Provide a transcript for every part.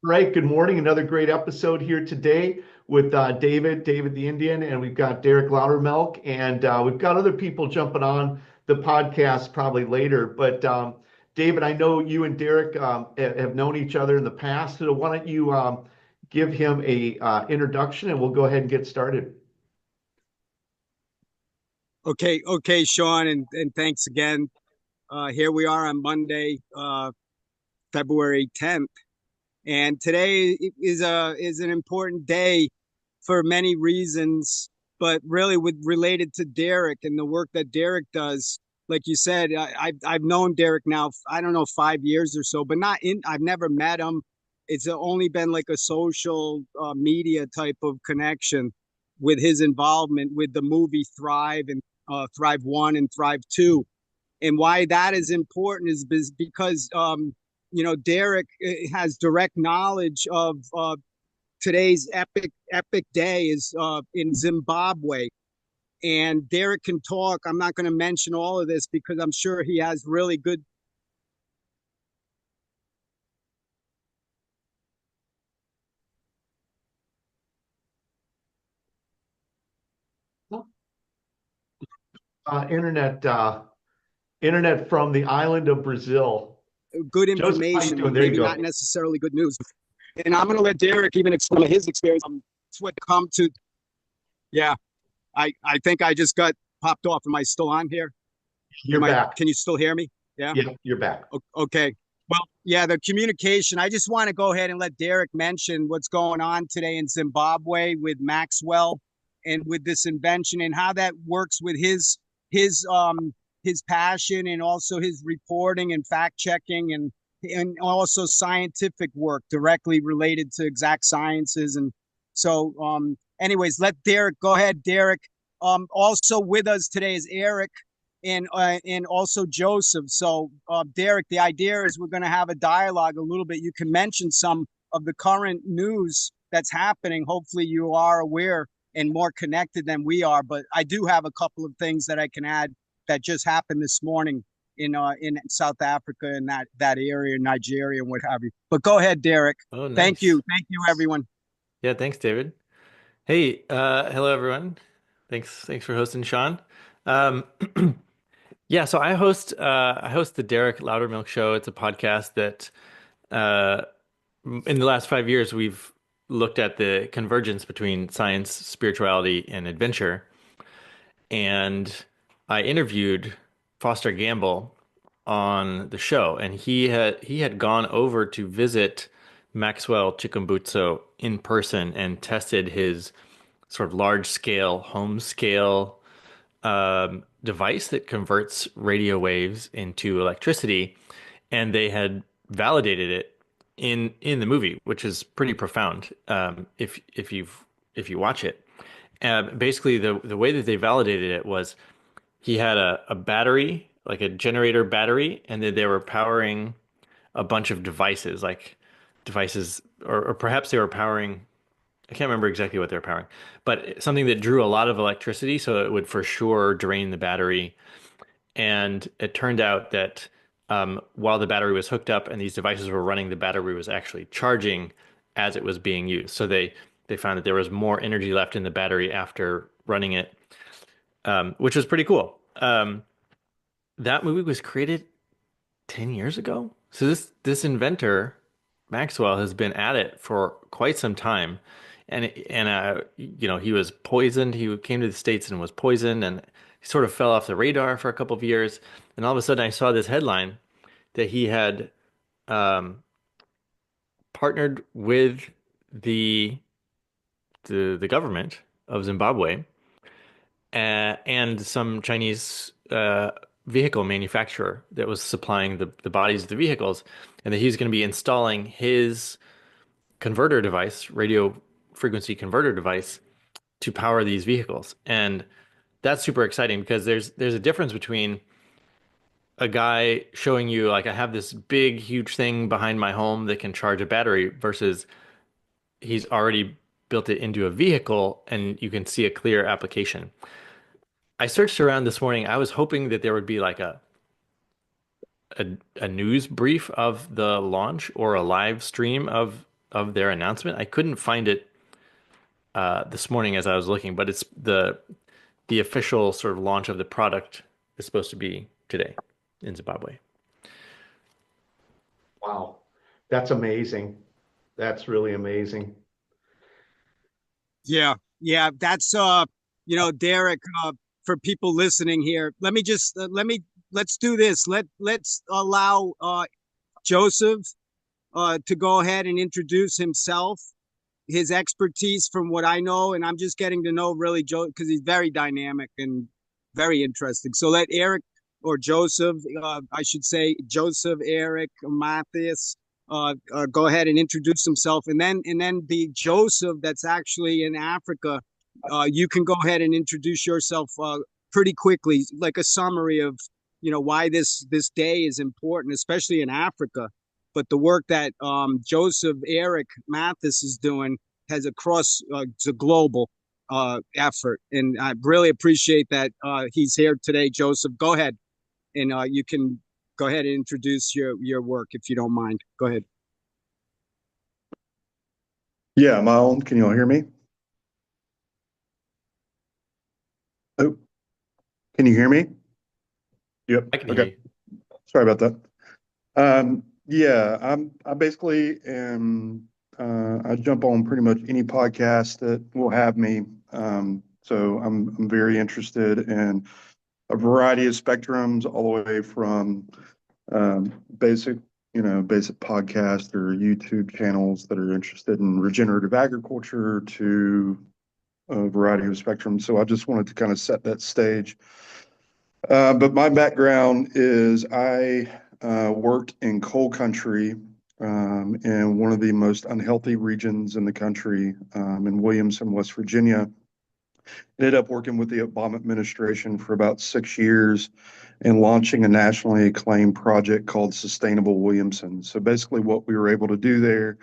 Right. Good morning. Another great episode here today with David the Indian, and we've got Derek Loudermilk, and we've got other people jumping on the podcast probably later. But David, I know you and Derek have known each other in the past, so why don't you give him a introduction, and we'll go ahead and get started. Okay, Sean, and thanks again. Here we are on Monday, February 10th, and today is an important day for many reasons, but really with related to Derek and the work that Derek does. Like you said, I've known Derek now, I don't know, 5 years or so, but not in. I've never met him. It's only been like a social media type of connection with his involvement with the movie Thrive and Thrive One and Thrive Two. And why that is important is because Derek has direct knowledge of today's epic day is in Zimbabwe. And Derek can talk. I'm not going to mention all of this because I'm sure he has really good. Internet from the island of Brazil. Good Joseph, how you doing? information, There you maybe not go. necessarily good news. And I'm going to let Derek even explain his experience. It's what come to. Yeah, I think I just got popped off. Am I still on here? You're back. Can you still hear me? Yeah. Yeah, you're back. Okay. Well, yeah, the communication. I just want to go ahead and let Derek mention what's going on today in Zimbabwe with Maxwell and with this invention and how that works with his passion and also his reporting and fact checking and also scientific work directly related to exact sciences. And so anyways, let Derek go ahead, Derek. Also with us today is Eric and also Joseph. So, Derek, the idea is we're going to have a dialogue a little bit. You can mention some of the current news that's happening. Hopefully, you are aware and more connected than we are. But I do have a couple of things that I can add that just happened this morning in South Africa and that area, Nigeria, and what have you. But go ahead, Derek. Oh, nice. Thank you, everyone. Yeah, thanks, David. Hey, hello everyone. Thanks for hosting, Sean. Um, yeah, so I host the Derek Loudermilk Show. It's a podcast that uh, in the last 5 years we've looked at the convergence between science, spirituality, and adventure. And I interviewed Foster Gamble on the show, and he had gone over to visit Maxwell Chikumbutso in person and tested his sort of large scale, home scale device that converts radio waves into electricity, and they had validated it in the movie, which is pretty profound if you watch it. Basically, the way that they validated it was he had a battery, like a generator battery, and then they were powering a bunch of devices, like devices, or perhaps they were powering, I can't remember exactly what they were powering, but something that drew a lot of electricity, so it would for sure drain the battery. And it turned out that while the battery was hooked up and these devices were running, the battery was actually charging as it was being used. So they found that there was more energy left in the battery after running it, which was pretty cool. That movie was created 10 years ago. So this inventor, Maxwell, has been at it for quite some time. And he was poisoned. He came to the States and was poisoned, and he sort of fell off the radar for a couple of years. And all of a sudden I saw this headline that he had um, partnered with the the government of Zimbabwe and some Chinese vehicle manufacturer that was supplying the bodies of the vehicles, and that he's going to be installing his converter device, radio frequency converter device, to power these vehicles. And that's super exciting because there's a difference between a guy showing you like I have this big huge thing behind my home that can charge a battery versus he's already built it into a vehicle and you can see a clear application. I searched around this morning. I was hoping that there would be like a news brief of the launch or a live stream of of their announcement. I couldn't find it this morning as I was looking, but it's the official sort of launch of the product is supposed to be today in Zimbabwe. Wow. That's amazing. That's really amazing. Yeah, yeah, that's Derek, for people listening here, let me just let's do this. Let's allow Joseph to go ahead and introduce himself, his expertise from what I know, and I'm just getting to know really Joe because he's very dynamic and very interesting. So let Eric or Joseph, I should say Joseph Eric Mathis, go ahead and introduce himself, and then the Joseph that's actually in Africa, you can go ahead and introduce yourself pretty quickly, like a summary of why this day is important, especially in Africa. But the work that Joseph Eric Mathis is doing has across it's a global effort, and I really appreciate that he's here today. Joseph, go ahead, and you can go ahead and introduce your work if you don't mind. Go ahead. Yeah, am I on? Can you all hear me? Oh, can you hear me? Yep. I can hear you. Sorry about that. Yeah, I basically am. I jump on pretty much any podcast that will have me. So I'm very interested in a variety of spectrums, all the way from basic podcast or YouTube channels that are interested in regenerative agriculture to a variety of spectrums. So I just wanted to kind of set that stage. But my background is I worked in coal country in one of the most unhealthy regions in the country, in Williamson, West Virginia. Ended up working with the Obama administration for about 6 years and launching a nationally acclaimed project called Sustainable Williamson. So basically what we were able to do there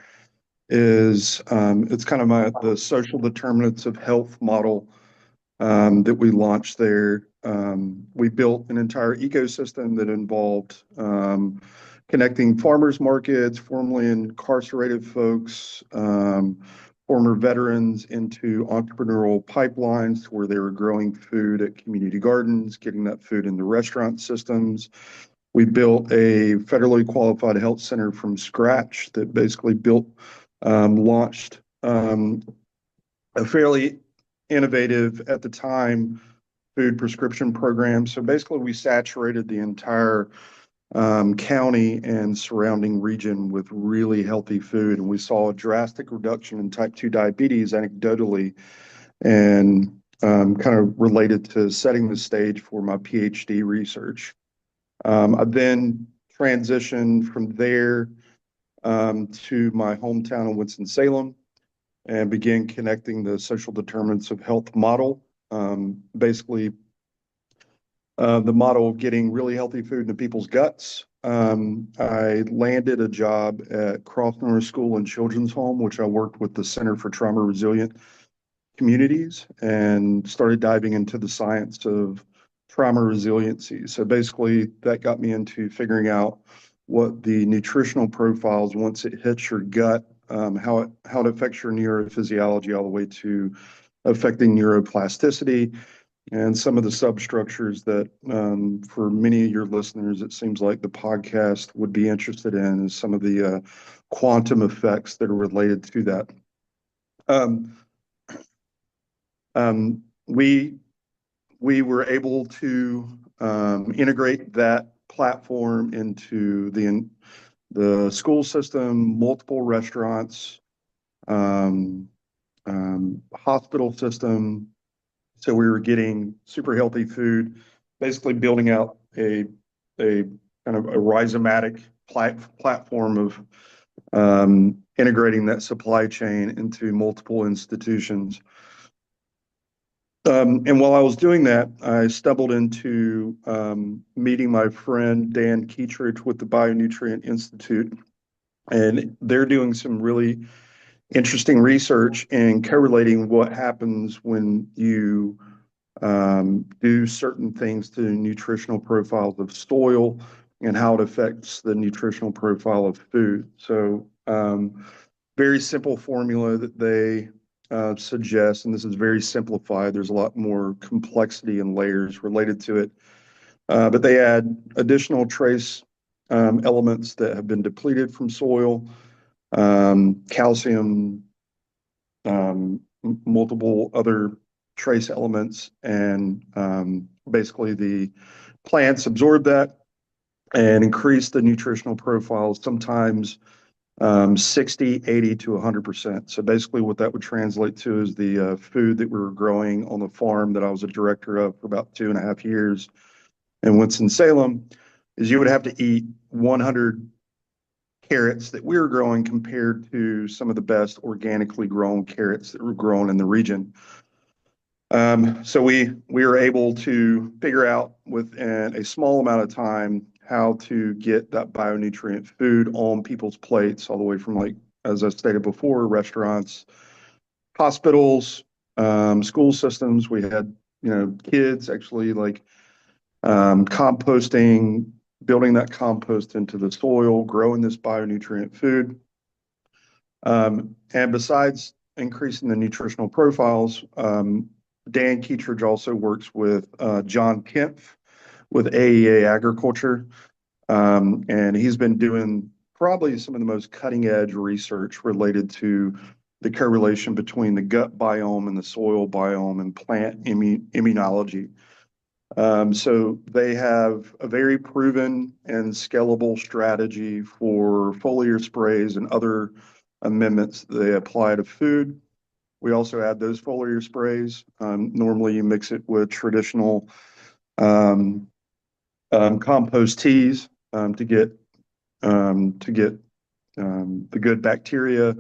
is it's kind of the social determinants of health model that we launched there. We built an entire ecosystem that involved connecting farmers markets, formerly incarcerated folks, former veterans into entrepreneurial pipelines where they were growing food at community gardens, getting that food into restaurant systems. We built a federally qualified health center from scratch that basically launched a fairly innovative at the time food prescription program. So basically we saturated the entire county and surrounding region with really healthy food. And we saw a drastic reduction in type 2 diabetes anecdotally, and kind of related to setting the stage for my PhD research. I then transitioned from there to my hometown of Winston-Salem and began connecting the social determinants of health model. Basically, the model of getting really healthy food into people's guts. I landed a job at Cross North School and Children's Home, which I worked with the Center for Trauma Resilient Communities, and started diving into the science of trauma resiliency. So basically, that got me into figuring out what the nutritional profiles, once it hits your gut, how it affects your neurophysiology, all the way to affecting neuroplasticity. And some of the substructures that, for many of your listeners, it seems like the podcast would be interested in, is some of the quantum effects that are related to that. We were able to integrate that platform into the school system, multiple restaurants, hospital system. So we were getting super healthy food, basically building out a kind of a rhizomatic platform of integrating that supply chain into multiple institutions. And while I was doing that, I stumbled into meeting my friend Dan Kietrich with the Bionutrient Institute, and they're doing some really interesting research and correlating what happens when you do certain things to the nutritional profiles of soil and how it affects the nutritional profile of food. So very simple formula that they suggest, and this is very simplified. There's a lot more complexity and layers related to it. But they add additional trace elements that have been depleted from soil, calcium, multiple other trace elements, and basically the plants absorb that and increase the nutritional profiles, sometimes 60, 80 to 100%. So basically what that would translate to is the food that we were growing on the farm that I was a director of for about 2.5 years in Winston-Salem, is you would have to eat 100 carrots that we were growing compared to some of the best organically grown carrots that were grown in the region. So we were able to figure out within a small amount of time how to get that bionutrient food on people's plates, all the way from, like, as I stated before, restaurants, hospitals, school systems. We had, kids actually like composting, building that compost into the soil, growing this bionutrient food. And besides increasing the nutritional profiles, Dan Keetridge also works with John Kempf with AEA Agriculture. And he's been doing probably some of the most cutting edge research related to the correlation between the gut biome and the soil biome and plant immunology. So they have a very proven and scalable strategy for foliar sprays and other amendments that they apply to food. We also add those foliar sprays. Normally you mix it with traditional compost teas to get the good bacteria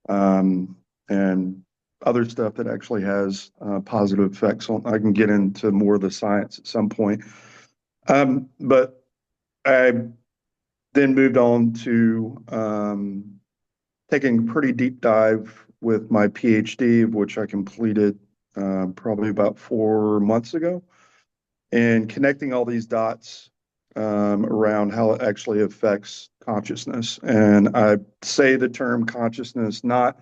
and other stuff that actually has positive effects on. I can get into more of the science at some point. But I then moved on to taking a pretty deep dive with my PhD, of which I completed probably about 4 months ago, and connecting all these dots around how it actually affects consciousness. And I say the term consciousness not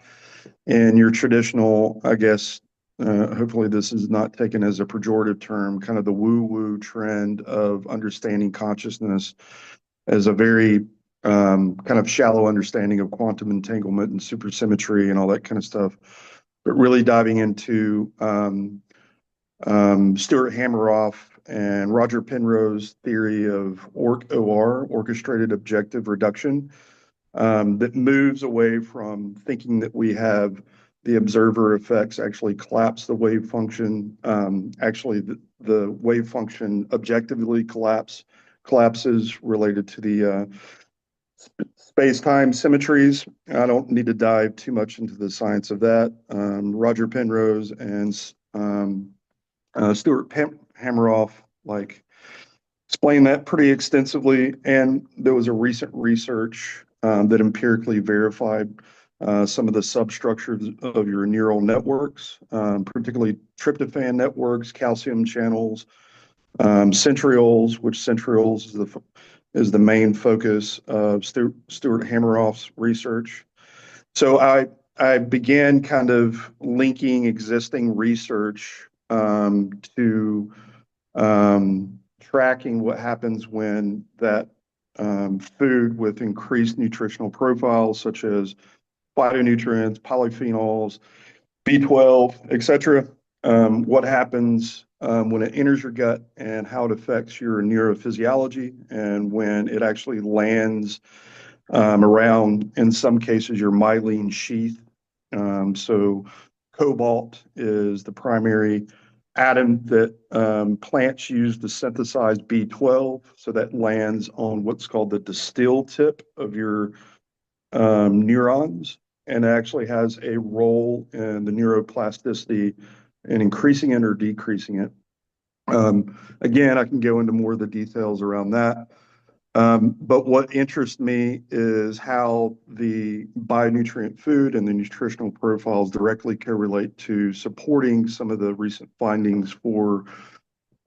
in your traditional, I guess, hopefully this is not taken as a pejorative term, kind of the woo-woo trend of understanding consciousness as a very kind of shallow understanding of quantum entanglement and supersymmetry and all that kind of stuff, but really diving into Stuart Hameroff and Roger Penrose's theory of OR, orchestrated objective reduction, that moves away from thinking that we have the observer effects actually collapse the wave function. Actually, the wave function objectively collapses related to the space-time symmetries. I don't need to dive too much into the science of that. Roger Penrose and Stuart Hameroff explain that pretty extensively. And there was a recent research that empirically verified some of the substructures of your neural networks, particularly tryptophan networks, calcium channels, centrioles, which centrioles is the main focus of Stuart Hameroff's research. So I began kind of linking existing research to tracking what happens when that food with increased nutritional profiles, such as phytonutrients, polyphenols, B12, etc. What happens when it enters your gut and how it affects your neurophysiology, and when it actually lands around, in some cases, your myelin sheath. So cobalt is the primary atom that plants use to synthesize B12. So that lands on what's called the distill tip of your neurons, and actually has a role in the neuroplasticity and increasing it or decreasing it. Again, I can go into more of the details around that. But what interests me is how the bionutrient food and the nutritional profiles directly correlate to supporting some of the recent findings for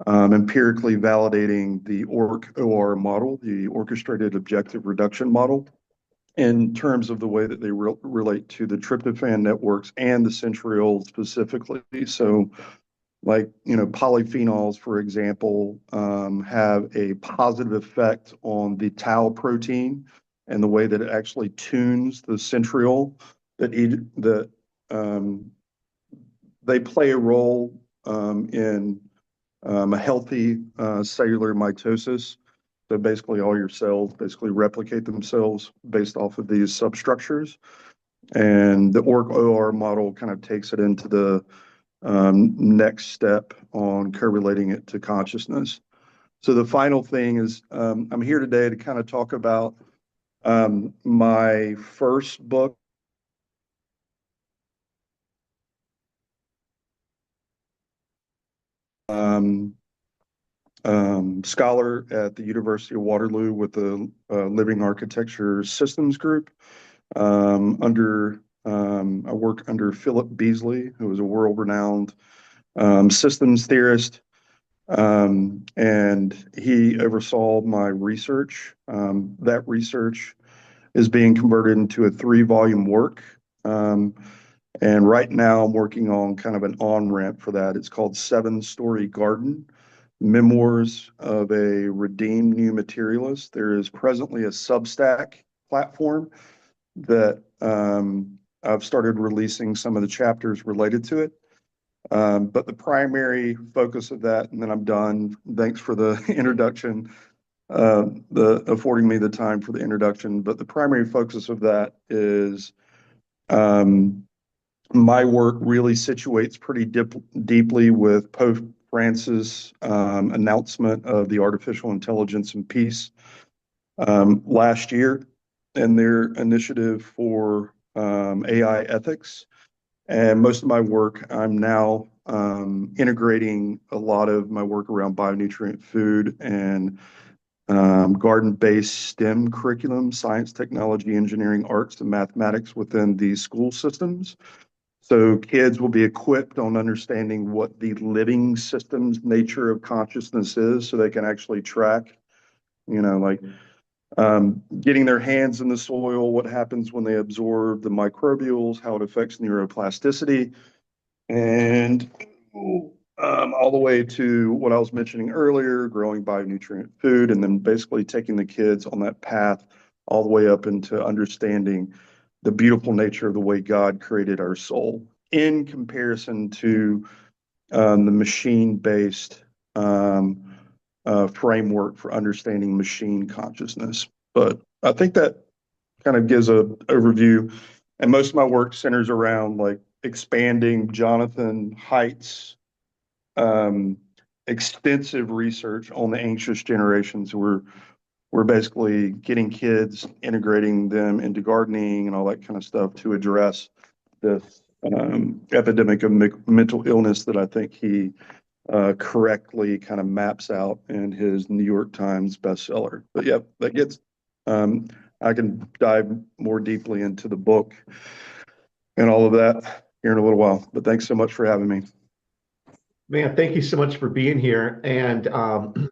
empirically validating the OR model, the orchestrated objective reduction model. in terms of the way that they relate to the tryptophan networks and the centrioles specifically. So, like, polyphenols, for example, have a positive effect on the tau protein and the way that it actually tunes the centriole. That they play a role in a healthy cellular mitosis. So basically, all your cells basically replicate themselves based off of these substructures. And the OR model kind of takes it into the next step on correlating it to consciousness. So the final thing is I'm here today to kind of talk about my first book. Scholar at the University of Waterloo with the Living Architecture Systems Group. I work under Philip Beasley, who is a world-renowned systems theorist, and he oversaw my research. That research is being converted into a 3-volume work. And right now I'm working on kind of an on-ramp for that. It's called 7-Story Garden, Memoirs of a Redeemed New Materialist. There is presently a Substack platform that I've started releasing some of the chapters related to it. But the primary focus of that, and then I'm done. Thanks for the introduction, affording me the time for the introduction. But the primary focus of that is my work really situates pretty deeply with Pope Francis' announcement of the artificial intelligence and peace last year, and their initiative for AI ethics. And most of my work, I'm now integrating a lot of my work around bionutrient food and garden-based STEM curriculum, science, technology, engineering, arts, and mathematics within these school systems. So kids will be equipped on understanding what the living systems nature of consciousness is, so they can actually track, like getting their hands in the soil, what happens when they absorb the microbials, how it affects neuroplasticity, and all the way to what I was mentioning earlier, growing bionutrient food, and then basically taking the kids on that path all the way up into understanding the beautiful nature of the way God created our soul in comparison to the machine-based framework for understanding machine consciousness. But I think that kind of gives an overview. And most of my work centers around like expanding Jonathan Haidt's extensive research on the anxious generations. We're basically getting kids, integrating them into gardening and all that kind of stuff to address this epidemic of mental illness that I think he correctly kind of maps out in his New York Times bestseller. But yeah, that gets, I can dive more deeply into the book and all of that here in a little while. But thanks so much for having me. Man, thank you so much for being here. And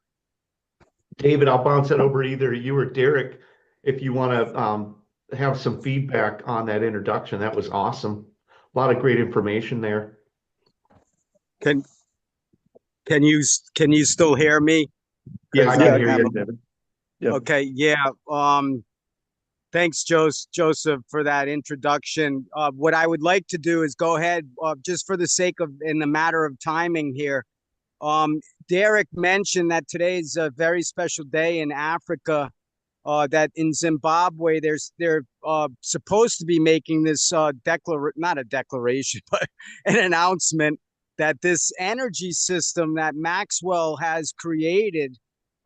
David, I'll bounce it over to either you or Derek if you want to have some feedback on that introduction. That was awesome. A lot of great information there. Can you still hear me? Yeah, I can hear you, David. Yeah. Okay. Yeah. Thanks, Joseph, for that introduction. What I would like to do is go ahead, just for the sake of, in the matter of timing here. Derek mentioned that today is a very special day in Africa. That in Zimbabwe, they're supposed to be making this not a declaration, but an announcement that this energy system that Maxwell has created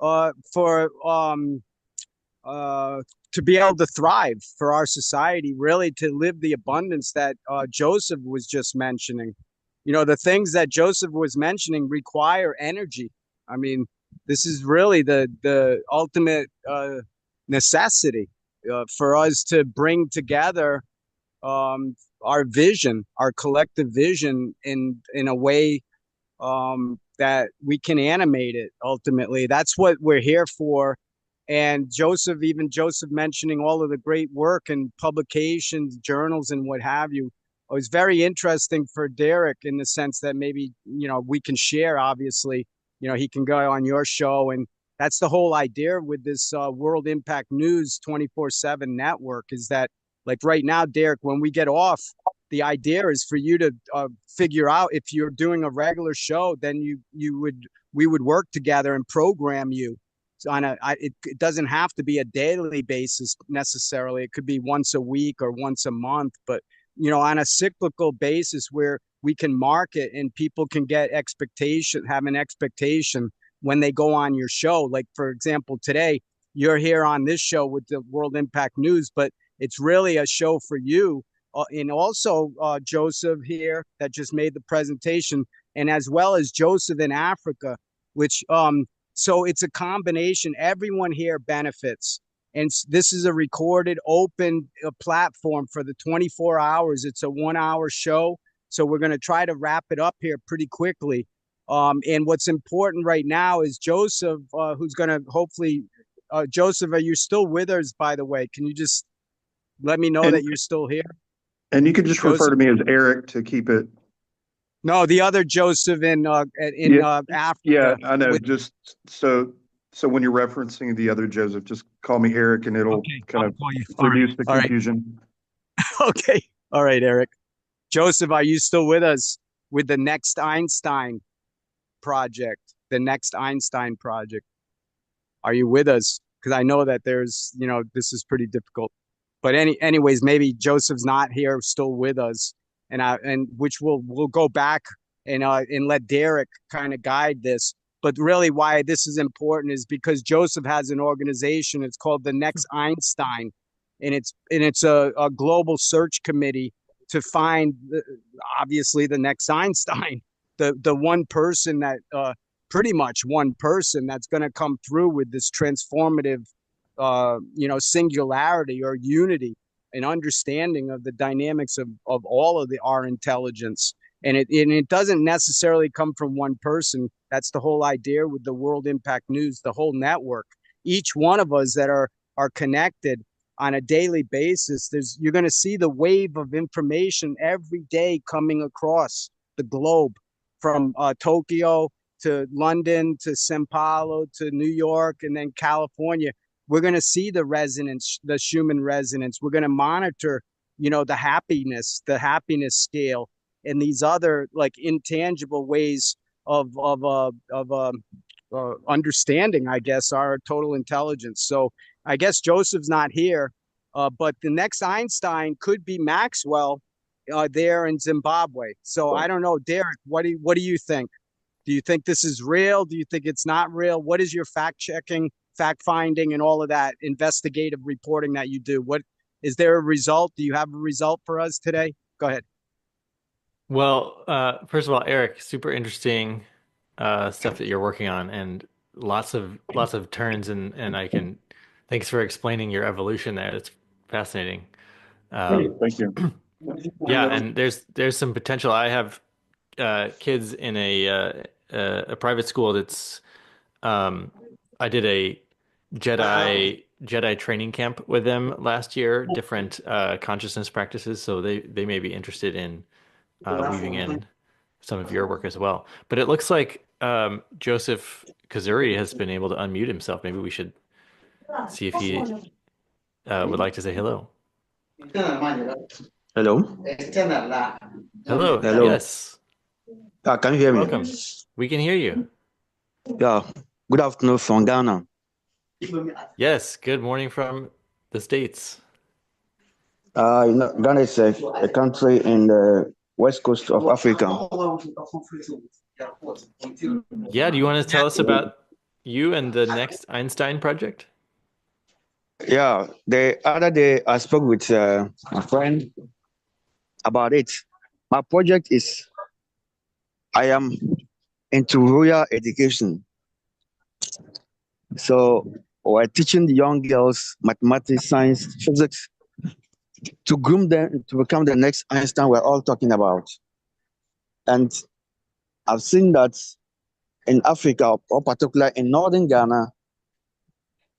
for to be able to thrive for our society, really to live the abundance that Joseph was just mentioning. The things that Joseph was mentioning require energy. I mean, this is really the ultimate necessity for us to bring together our vision, our collective vision in a way that we can animate it. Ultimately, that's what we're here for. And Joseph mentioning all of the great work and publications, journals, and what have you. It was very interesting for Derek in the sense that maybe, we can share, obviously, he can go on your show. And that's the whole idea with this World Impact News 24/7 network, is that, like right now, Derek, when we get off, the idea is for you to figure out if you're doing a regular show, then we would work together and program you. So it doesn't have to be a daily basis necessarily. It could be once a week or once a month, but on a cyclical basis where we can market and people can have an expectation when they go on your show. Like, for example, today you're here on this show with the World Impact News, but it's really a show for you. And also Joseph here that just made the presentation, and as well as Joseph in Africa, which so it's a combination. Everyone here benefits. And this is a recorded, open platform for the 24 hours. It's a 1-hour show. So we're going to try to wrap it up here pretty quickly. And what's important right now is Joseph, who's going to hopefully, Joseph, are you still with us, by the way? Can you just let me know that you're still here? And you could just refer to me as Eric to keep it. No, the other Joseph in Africa. Yeah, I know. Just so when you're referencing the other Joseph, just call me Eric, and it'll kind of reduce the confusion. Right. Okay. All right, Eric. Joseph, are you still with us with the Next Einstein project? The Next Einstein project. Are you with us? Because I know that there's, this is pretty difficult. But anyways, maybe Joseph's not here, still with us, and which we'll go back and let Derek kind of guide this. But really, why this is important is because Joseph has an organization. It's called the Next Einstein, and it's a global search committee to find obviously the next Einstein, the one person that pretty much one person that's going to come through with this transformative singularity or unity and understanding of the dynamics of all of our intelligence. And it doesn't necessarily come from one person. That's the whole idea with the World Impact News, the whole network. Each one of us that are connected on a daily basis, you're going to see the wave of information every day coming across the globe, from Tokyo to London to Sao Paulo to New York and then California. We're going to see the resonance, the human resonance. We're going to monitor, the happiness scale, and these other like intangible ways of understanding, I guess, our total intelligence. So I guess Joseph's not here, but the next Einstein could be Maxwell there in Zimbabwe. So I don't know, Derek, what do you think? Do you think this is real? Do you think it's not real? What is your fact-checking, fact-finding, and all of that investigative reporting that you do? What is there a result? Do you have a result for us today? Go ahead. Well, first of all, Eric, super interesting stuff that you're working on, and lots of turns, and thanks for explaining your evolution there. It's fascinating. Thank you. Yeah, and there's some potential. I have kids in a private school that's I did a Jedi training camp with them last year, different consciousness practices, so they may be interested in weaving in some of your work as well. But it looks like Joseph Kazuri has been able to unmute himself. Maybe we should see if he would like to say hello. Hello. Hello. Hello. Yes. Can you hear me? Welcome. We can hear you. Yeah. Good afternoon from Ghana. Yes. Good morning from the States. Ghana is a country in the west coast of Africa. Yeah. Do you want to tell us about you and the Next Einstein project? Yeah. The other day I spoke with a friend about it. My project is I am into royal education. So we're teaching the young girls mathematics, science, physics to groom them to become the next Einstein we're all talking about. And I've seen that in Africa, or particularly in northern Ghana,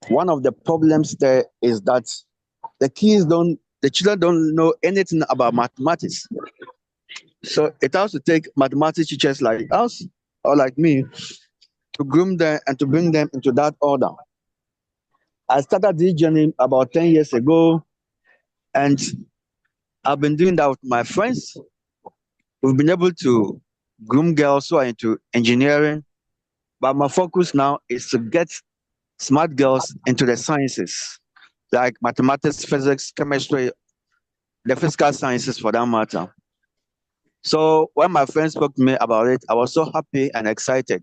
one of the problems there is that the children don't know anything about mathematics. So it has to take mathematics teachers like us or like me to groom them and to bring them into that order. I started this journey about 10 years ago, and I've been doing that with my friends. We've been able to groom girls who are into engineering, but my focus now is to get smart girls into the sciences, like mathematics, physics, chemistry, the physical sciences for that matter. So when my friends spoke to me about it, I was so happy and excited.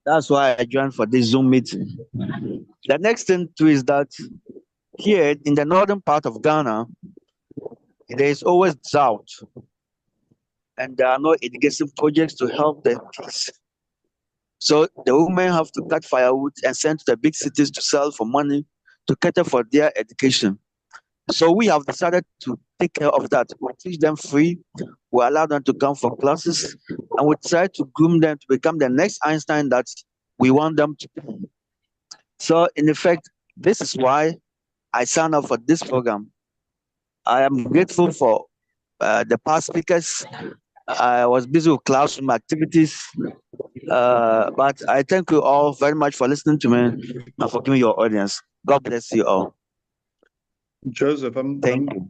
That's why I joined for this Zoom meeting. The next thing too is that here in the northern part of Ghana, there is always drought, and there are no irrigation projects to help the peace. So the women have to cut firewood and send to the big cities to sell for money to cater for their education. So we have decided to take care of that. We teach them free. We allow them to come for classes, and we try to groom them to become the next Einstein that we want them to be. So in effect, this is why I signed up for this program. I am grateful for the past speakers. I was busy with classroom activities, but I thank you all very much for listening to me and for giving your audience. God bless you all. Joseph, Thank you.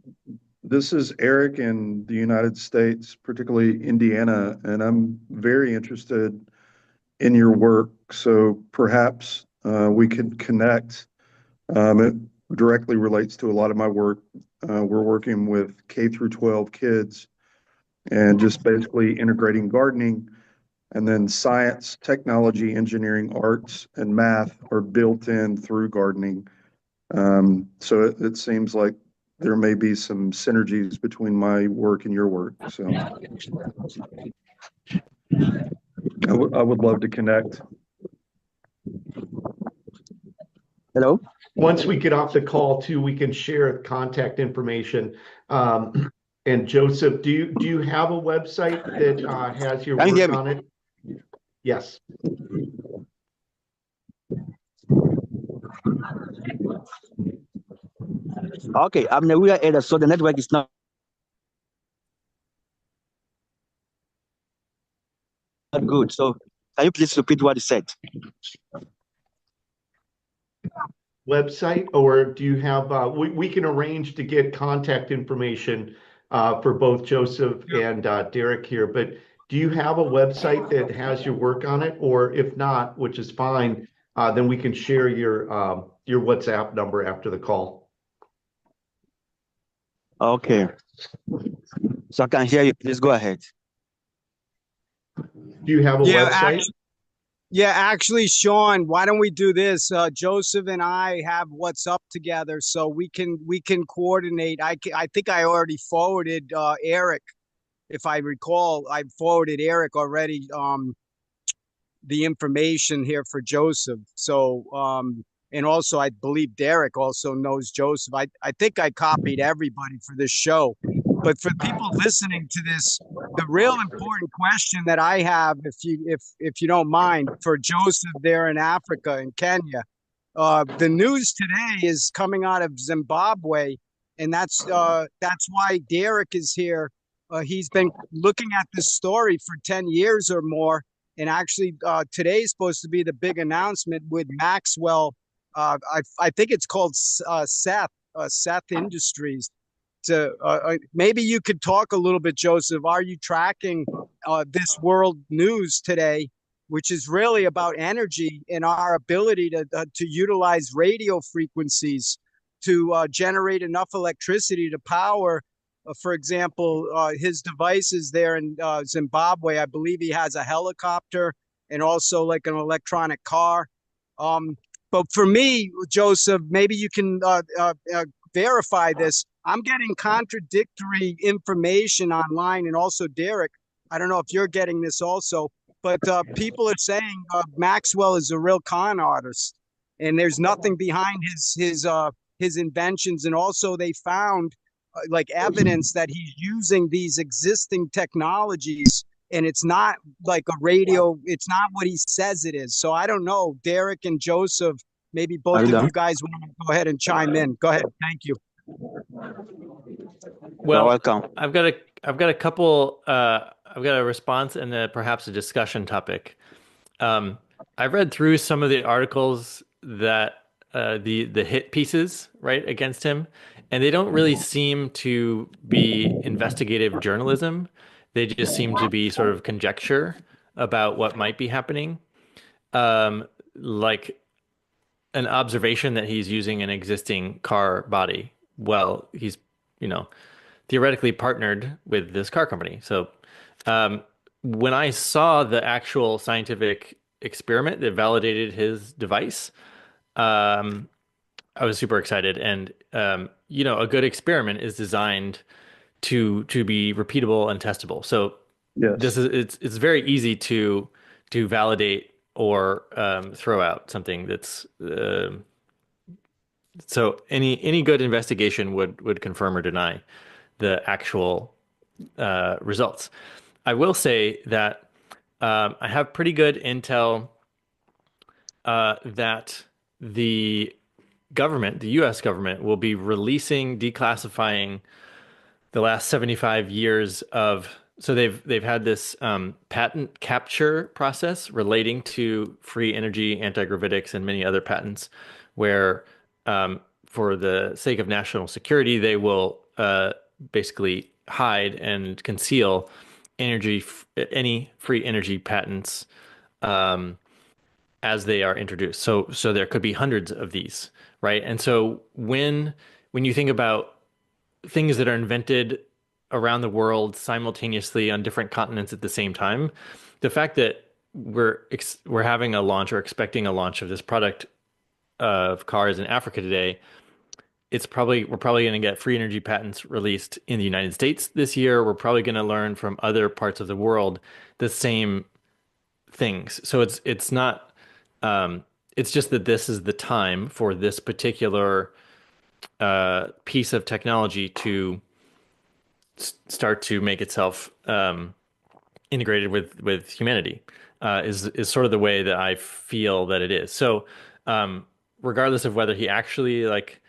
This is Eric in the United States, particularly Indiana, and I'm very interested in your work. So perhaps we could connect. It directly relates to a lot of my work. We're working with K through 12 kids and just basically integrating gardening, and then science, technology, engineering, arts, and math are built in through gardening. So it seems like there may be some synergies between my work and your work. So I would love to connect. Hello? Once we get off the call too, we can share contact information. And Joseph, do you have a website that has your Can you hear work me? on it? Yes. Okay, I'm in the real area, so the network is not good. So can you please repeat what you said? Website, or do you have we can arrange to get contact information for both Joseph and Derek here, but do you have a website that has your work on it? Or if not, which is fine, then we can share your WhatsApp number after the call. Okay. So I can hear you. Please go ahead. Do you have a website? Actually, Sean, why don't we do this? Joseph and I have what's up together, so we can coordinate. I think I already forwarded Eric, if I recall. I forwarded Eric already the information here for Joseph. So and also I believe Derek also knows Joseph. I think I copied everybody for this show. But for people listening to this, the real important question that I have, if you don't mind, for Joseph there in Africa, in Kenya, the news today is coming out of Zimbabwe, and that's why Derek is here. He's been looking at this story for 10 years or more, and actually today is supposed to be the big announcement with Maxwell. I think it's called Seth Industries. Maybe you could talk a little bit, Joseph. Are you tracking this world news today, which is really about energy and our ability to utilize radio frequencies to generate enough electricity to power, for example, his devices there in Zimbabwe? I believe he has a helicopter and also like an electronic car. But for me, Joseph, maybe you can verify this. I'm getting contradictory information online, and also Derek, I don't know if you're getting this also, but people are saying Maxwell is a real con artist, and there's nothing behind his inventions. And also they found like evidence that he's using these existing technologies, and it's not like a radio. It's not what he says it is. So I don't know, Derek and Joseph, maybe Are both you of done? you guys want to go ahead and chime in. Go ahead. Thank you. You're Well, welcome. I've got a response and perhaps a discussion topic. I've read through some of the articles that the hit pieces, right, against him, and they don't really seem to be investigative journalism. They just seem to be sort of conjecture about what might be happening. Like an observation that he's using an existing car body. Well, he's, you know, theoretically partnered with this car company. So, um, when I saw the actual scientific experiment that validated his device, um, I was super excited. And a good experiment is designed to be repeatable and testable. So Yes. it's very easy to validate or throw out something that's so any good investigation would confirm or deny the actual results. I will say that I have pretty good intel that the government, the U.S. government, will be releasing, declassifying the last 75 years of. So they've had this patent capture process relating to free energy, anti-gravitics, and many other patents, where for the sake of national security, they will basically hide and conceal any free energy patents um, as they are introduced. So there could be hundreds of these, right? And so when you think about things that are invented around the world simultaneously on different continents at the same time, the fact that we're having a launch or expecting a launch of this product of cars in Africa today, we're probably going to get free energy patents released in the United States this year. We're probably going to learn from other parts of the world the same things. So it's not it's just that this is the time for this particular piece of technology to start to make itself integrated with humanity. Is sort of the way that I feel that it is. So regardless of whether he actually like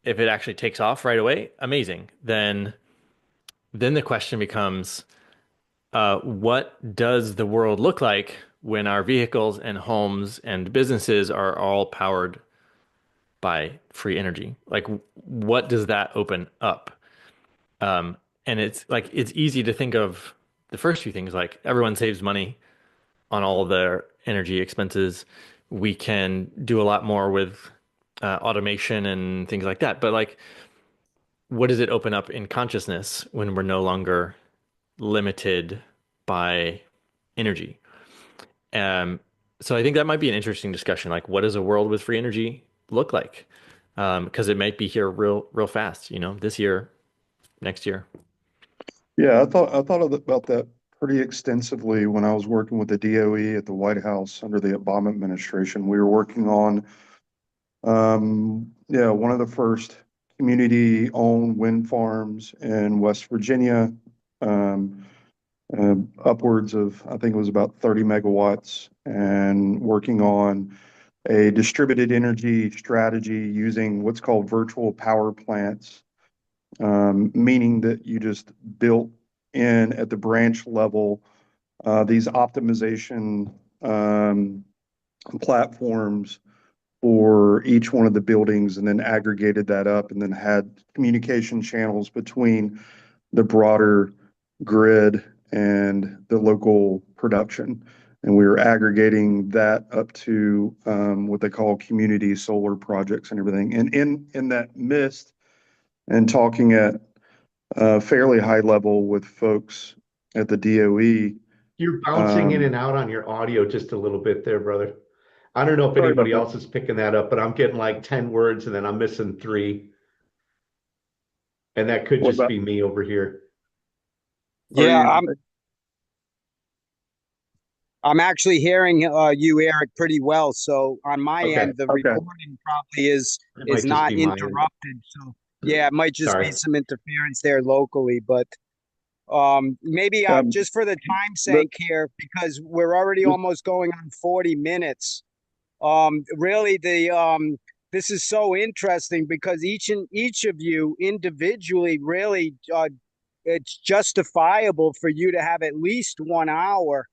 if it actually takes off right away, amazing. Then the question becomes, what does the world look like when our vehicles and homes and businesses are all powered by free energy? Like, what does that open up? And it's easy to think of the first few things, like everyone saves money on all of their energy expenses. We can do a lot more with automation and things like that. But like, what does it open up in consciousness when we're no longer limited by energy? Um, so I think that might be an interesting discussion. Like, what does a world with free energy look like? Because it might be here real fast, this year, next year. Yeah, I thought about that pretty extensively when I was working with the DOE at the White House under the Obama administration. We were working on one of the first community-owned wind farms in West Virginia, um, upwards of, I think it was about 30 megawatts, and working on a distributed energy strategy using what's called virtual power plants, meaning that you just built in at the branch level these optimization platforms for each one of the buildings and then aggregated that up and then had communication channels between the broader grid and the local production. And we were aggregating that up to what they call community solar projects and everything. And in that midst, and talking at a fairly high level with folks at the DOE. You're bouncing in and out on your audio just a little bit there, brother. I don't know if Sorry about anybody that. else is picking that up, but I'm getting like 10 words and then I'm missing three. And that could What just about, be me over here. Yeah, you, I'm actually hearing you, Eric, pretty well. So on my Okay. end, the okay. recording probably is It might just not be my end. interrupted. So yeah, it might just be Sorry. some interference there locally, but maybe Um, just for the time's the, sake here, because we're already the, almost going on 40 minutes. Really, this is so interesting because each of you individually really it's justifiable for you to have at least 1 hour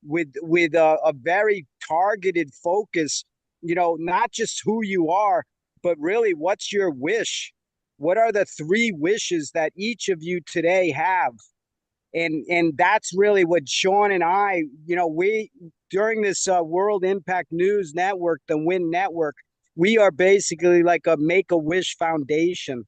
with a very targeted focus, not just who you are, but really what's your wish. What are the three wishes that each of you today have? And that's really what Sean and I, we during this World Impact News Network, the WIN Network, we are basically like a Make-A-Wish Foundation,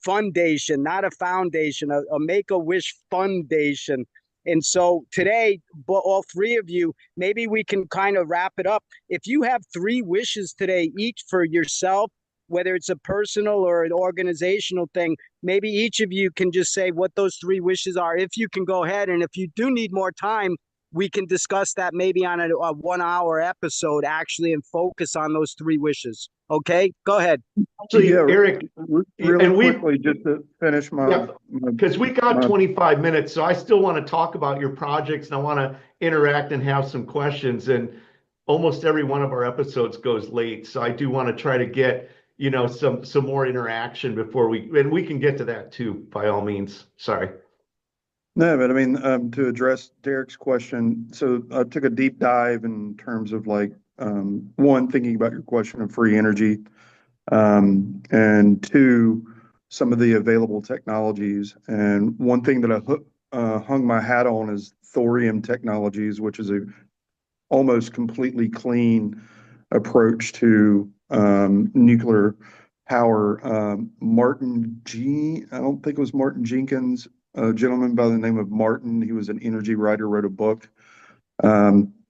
foundation, not a foundation, a Make-A-Wish Foundation. And so today, all three of you, maybe we can kind of wrap it up. If you have three wishes today, each for yourself, whether it's a personal or an organizational thing, maybe each of you can just say what those three wishes are. If you can go ahead, and if you do need more time, we can discuss that maybe on a 1 hour episode actually and focus on those three wishes. Okay, go ahead. Actually, Yeah, Eric, really and quickly, just to finish because we got 25 minutes, so I still want to talk about your projects and I want to interact and have some questions. And almost every one of our episodes goes late, so I do want to try to get some more interaction before we can get to that too, by all means. Sorry. No, but I mean, to address Derek's question, so I took a deep dive in terms of like, one, thinking about your question of free energy, and two, some of the available technologies. And one thing that I hung my hat on is thorium technologies, which is a almost completely clean approach to nuclear power. I don't think it was Martin Jenkins, a gentleman by the name of Martin. He was an energy writer, wrote a book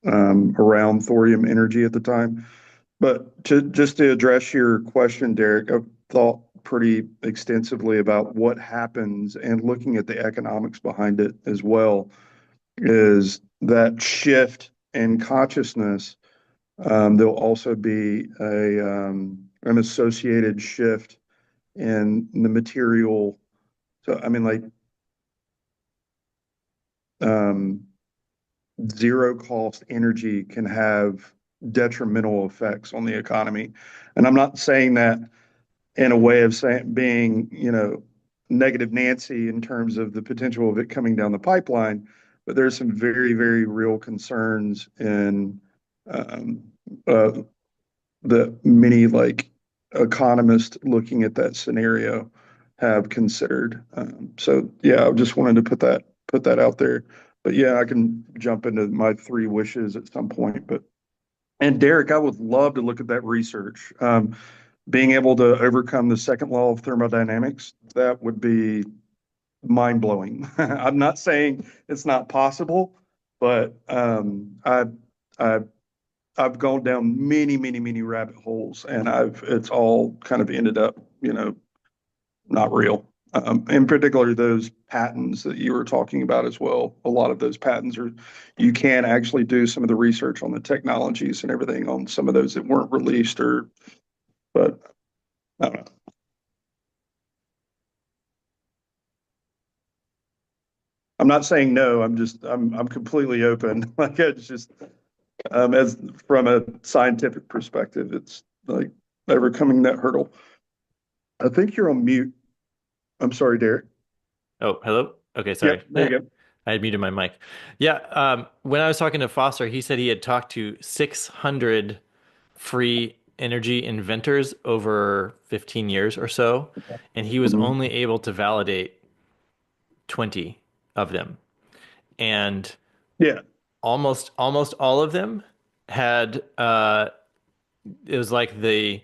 around thorium energy at the time. But just to address your question, Derek, I've thought pretty extensively about what happens and looking at the economics behind it as well, is that shift in consciousness. There'll also be an associated shift in the material. So, I mean, like, zero cost energy can have detrimental effects on the economy. And I'm not saying that in a way of being, negative Nancy in terms of the potential of it coming down the pipeline, but there's some very, very real concerns in that many like economists looking at that scenario have considered. So yeah, I just wanted to put that out there. But yeah, I can jump into my three wishes at some point. And Derek, I would love to look at that research. Being able to overcome the second law of thermodynamics, that would be mind blowing. I'm not saying it's not possible, but I've gone down many, many, many rabbit holes, and it's all kind of ended up, not real. In particular, those patents that you were talking about as well. A lot of those patents you can actually do some of the research on the technologies and everything on some of those that weren't released, but I don't know. I'm not saying no. I'm completely open. Like, it's just, as from a scientific perspective, it's like overcoming that hurdle. I think you're on mute. I'm sorry, Derek. Oh, hello. Okay, sorry. Yep, there you go. I had muted my mic. Yeah, when I was talking to Foster, he said he had talked to 600 free energy inventors over 15 years or so, and he was only able to validate 20 of them. And Yeah, almost all of them had it was like the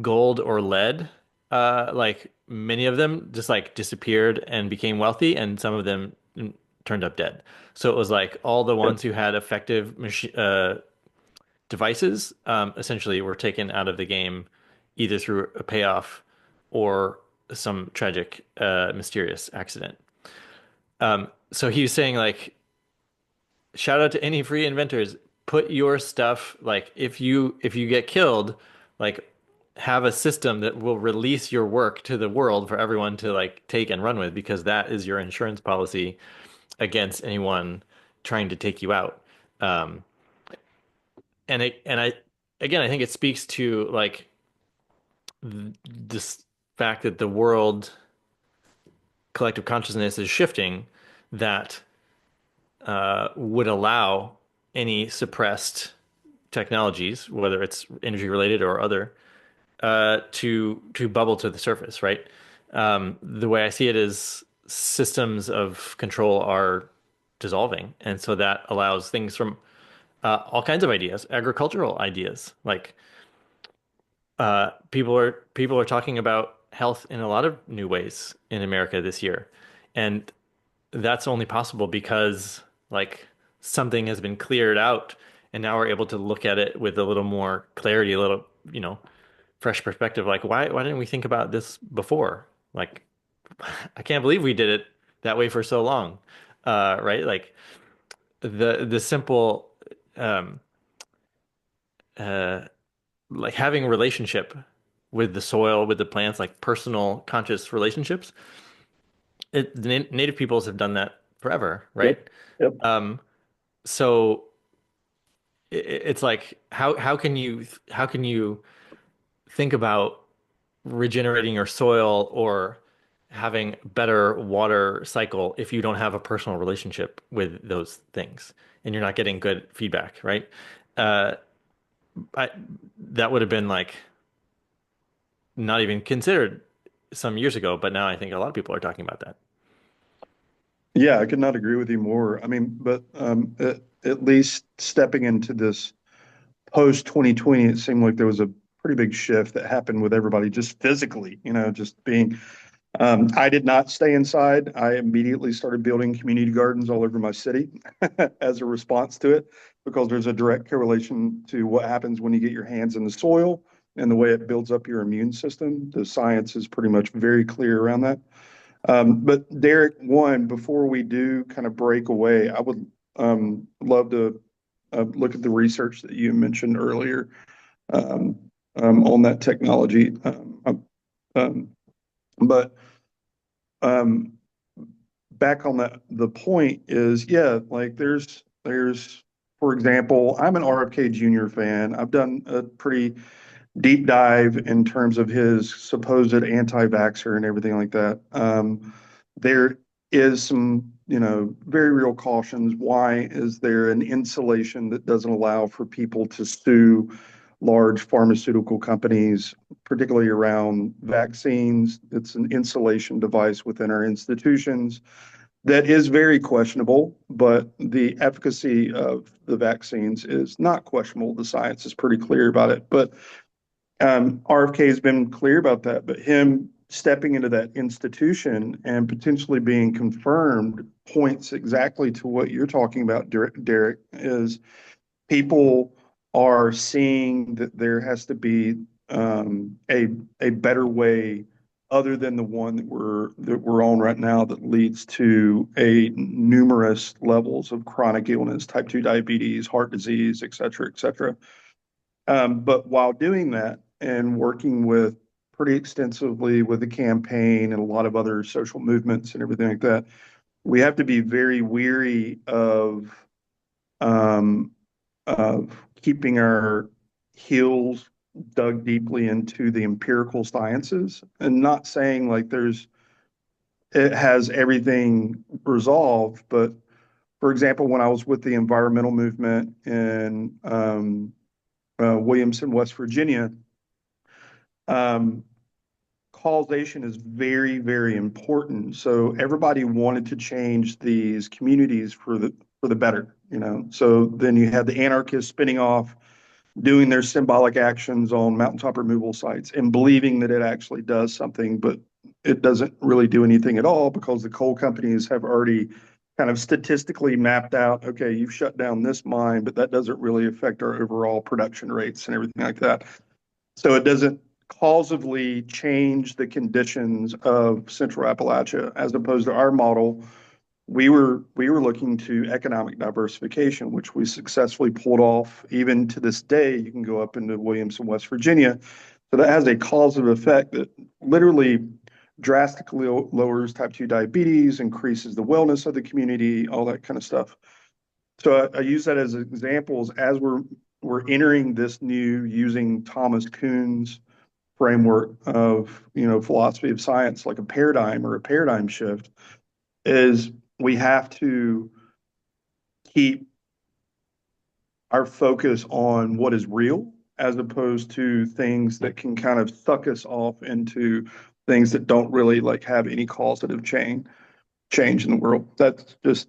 gold or lead. Like many of them just like disappeared and became wealthy, and some of them turned up dead. So it was like all the ones who had effective devices essentially were taken out of the game either through a payoff or some tragic, mysterious accident. So he was saying like, shout out to any free inventors. Put your stuff like if you get killed, like have a system that will release your work to the world for everyone to like take and run with, because that is your insurance policy against anyone trying to take you out. I again, I think it speaks to like this fact that the world collective consciousness is shifting that would allow any suppressed technologies, whether it's energy related or other, to bubble to the surface, right? The way I see it is systems of control are dissolving, and so that allows things from all kinds of ideas, agricultural ideas, like people are talking about health in a lot of new ways in America this year, and that's only possible because like something has been cleared out, and now we're able to look at it with a little more clarity, a little, fresh perspective. Like, why didn't we think about this before? Like, I can't believe we did it that way for so long. Right? Like the simple um uh like having a relationship with the soil, with the plants, like personal conscious relationships. The native peoples have done that forever, right? Yep. Yep. So it's like how can you think about regenerating your soil or having better water cycle if you don't have a personal relationship with those things and you're not getting good feedback, right? Uh, I, that would have been like not even considered some years ago, but now I think a lot of people are talking about that. Yeah, I could not agree with you more. I mean, but at least stepping into this post 2020, it seemed like there was a pretty big shift that happened with everybody just physically, just being. I did not stay inside. I immediately started building community gardens all over my city as a response to it, because there's a direct correlation to what happens when you get your hands in the soil and the way it builds up your immune system. The science is pretty much very clear around that. But Derek, one, before we do kind of break away, I would love to look at the research that you mentioned earlier um, on that technology. But back on the point is, yeah, like there's, for example, I'm an RFK Jr. fan. I've done a pretty deep dive in terms of his supposed anti-vaxxer and everything like that. There is some, very real cautions. Why is there an insulation that doesn't allow for people to sue large pharmaceutical companies, particularly around vaccines? It's an insulation device within our institutions that is very questionable, but the efficacy of the vaccines is not questionable. The science is pretty clear about it. But RFK has been clear about that, but him stepping into that institution and potentially being confirmed points exactly to what you're talking about, Derek, is people are seeing that there has to be a better way other than the one that we're on right now that leads to a numerous levels of chronic illness, type 2 diabetes, heart disease, et cetera, et cetera. But while doing that and working with pretty extensively with the campaign and a lot of other social movements and everything like that, we have to be very weary um, of keeping our heels dug deeply into the empirical sciences, and not saying like it has everything resolved. But for example, when I was with the environmental movement in Williamson, West Virginia, causation is very, very important. So everybody wanted to change these communities for the better, So then you had the anarchists spinning off, doing their symbolic actions on mountaintop removal sites and believing that it actually does something, but it doesn't really do anything at all, because the coal companies have already kind of statistically mapped out, okay, you've shut down this mine, but that doesn't really affect our overall production rates and everything like that. So it doesn't causally change the conditions of Central Appalachia, as opposed to our model. We were looking to economic diversification, which we successfully pulled off. Even to this day, you can go up into Williamson, West Virginia. So that has a causative effect that literally drastically lowers type 2 diabetes, increases the wellness of the community, all that kind of stuff. So I use that as examples as we're we're entering this new using Thomas Kuhn's framework of, philosophy of science, like a paradigm or a paradigm shift, is we have to keep our focus on what is real as opposed to things that can kind of suck us off into things that don't really like have any causative change in the world. That's just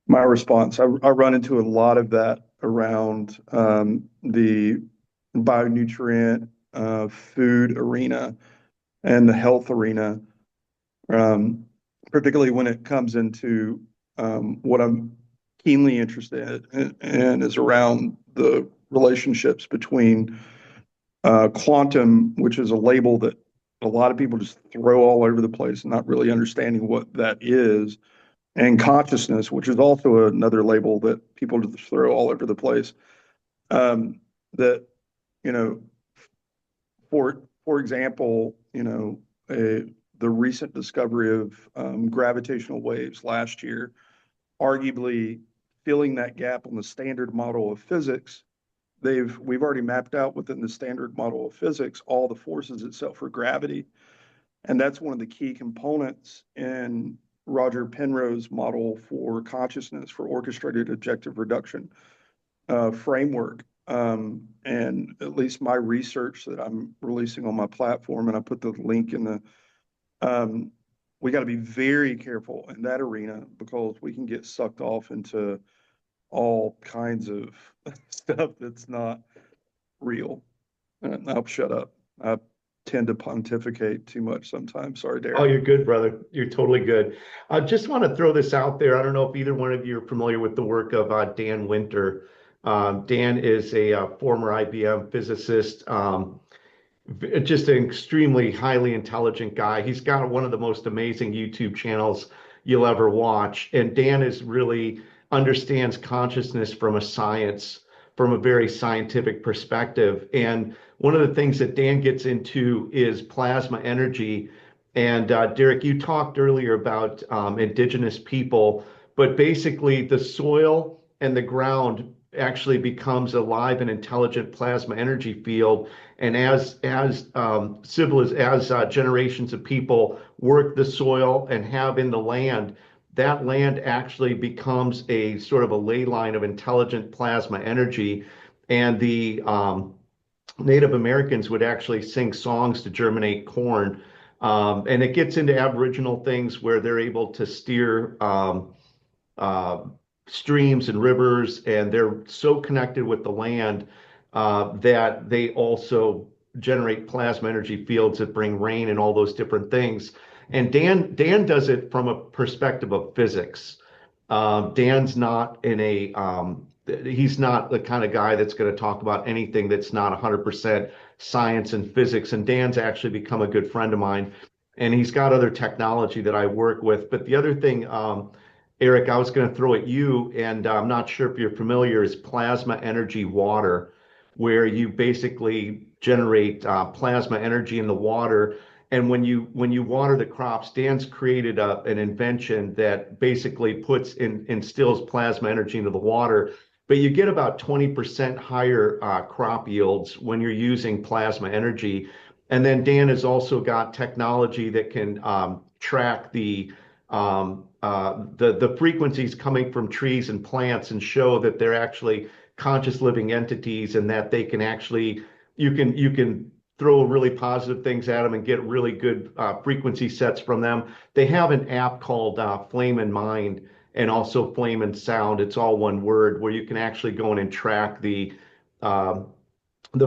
my response. I run into a lot of that around the bionutrient food arena and the health arena, particularly when it comes into what I'm keenly interested in is around the relationships between quantum, which is a label that a lot of people just throw all over the place, not really understanding what that is, and consciousness, which is also another label that people just throw all over the place. That, for example, the recent discovery of gravitational waves last year, arguably filling that gap on the standard model of physics. We've already mapped out within the standard model of physics all the forces except for gravity, and that's one of the key components in Roger Penrose's model for consciousness, for orchestrated objective reduction framework. And at least my research that I'm releasing on my platform, and I put the link in the, we got to be very careful in that arena because we can get sucked off into all kinds of stuff that's not real. And I'll shut up. I tend to pontificate too much sometimes. Sorry, Derek. Oh, you're good, brother. You're totally good. I just want to throw this out there. I don't know if either one of you are familiar with the work of Dan Winter. Dan is a former IBM physicist, just an extremely highly intelligent guy. He's got one of the most amazing YouTube channels you'll ever watch. And Dan is really understands consciousness from a very scientific perspective. And one of the things that Dan gets into is plasma energy. And Derek, you talked earlier about indigenous people, but basically the soil and the ground actually becomes a live and intelligent plasma energy field. And as generations of people work the soil and have in the land, that land actually becomes a sort of a ley line of intelligent plasma energy. And the Native Americans would actually sing songs to germinate corn. And it gets into Aboriginal things where they're able to steer streams and rivers, and they're so connected with the land that they also generate plasma energy fields that bring rain and all those different things. And Dan does it from a perspective of physics. Dan's not he's not the kind of guy that's going to talk about anything that's not 100% science and physics. And Dan's actually become a good friend of mine, and he's got other technology that I work with. But the other thing, Eric, I was going to throw at you, and I'm not sure if you're familiar, is plasma energy water, where you basically generate plasma energy in the water. And when you water the crops, Dan's created an invention that basically instills plasma energy into the water, but you get about 20% higher crop yields when you're using plasma energy. And then Dan has also got technology that can track the frequencies coming from trees and plants and show that they're actually conscious living entities, and that they can actually, you can throw really positive things at them and get really good frequency sets from them. They have an app called Flame and Mind, and also Flame and Sound. It's all one word, where you can actually go in and track the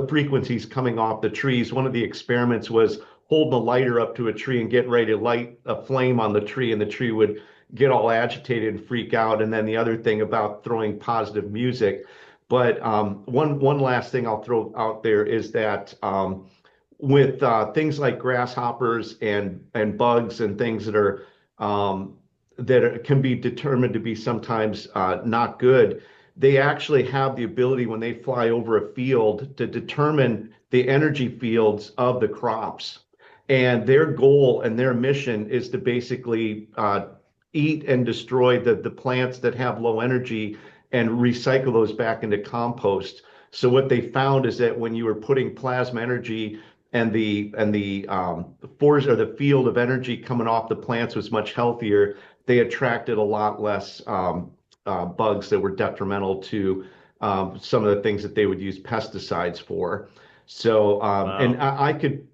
frequencies coming off the trees. One of the experiments was holding a lighter up to a tree and getting ready to light a flame on the tree, and the tree would get all agitated and freak out. And then the other thing about throwing positive music. But one last thing I'll throw out there is that with things like grasshoppers and bugs and things that can be determined to be sometimes not good, they actually have the ability, when they fly over a field, to determine the energy fields of the crops. And their goal and their mission is to basically eat and destroy the plants that have low energy, and recycle those back into compost. So what they found is that when you were putting plasma energy and the force or the field of energy coming off the plants was much healthier, they attracted a lot less bugs that were detrimental to some of the things that they would use pesticides for. So, and I could,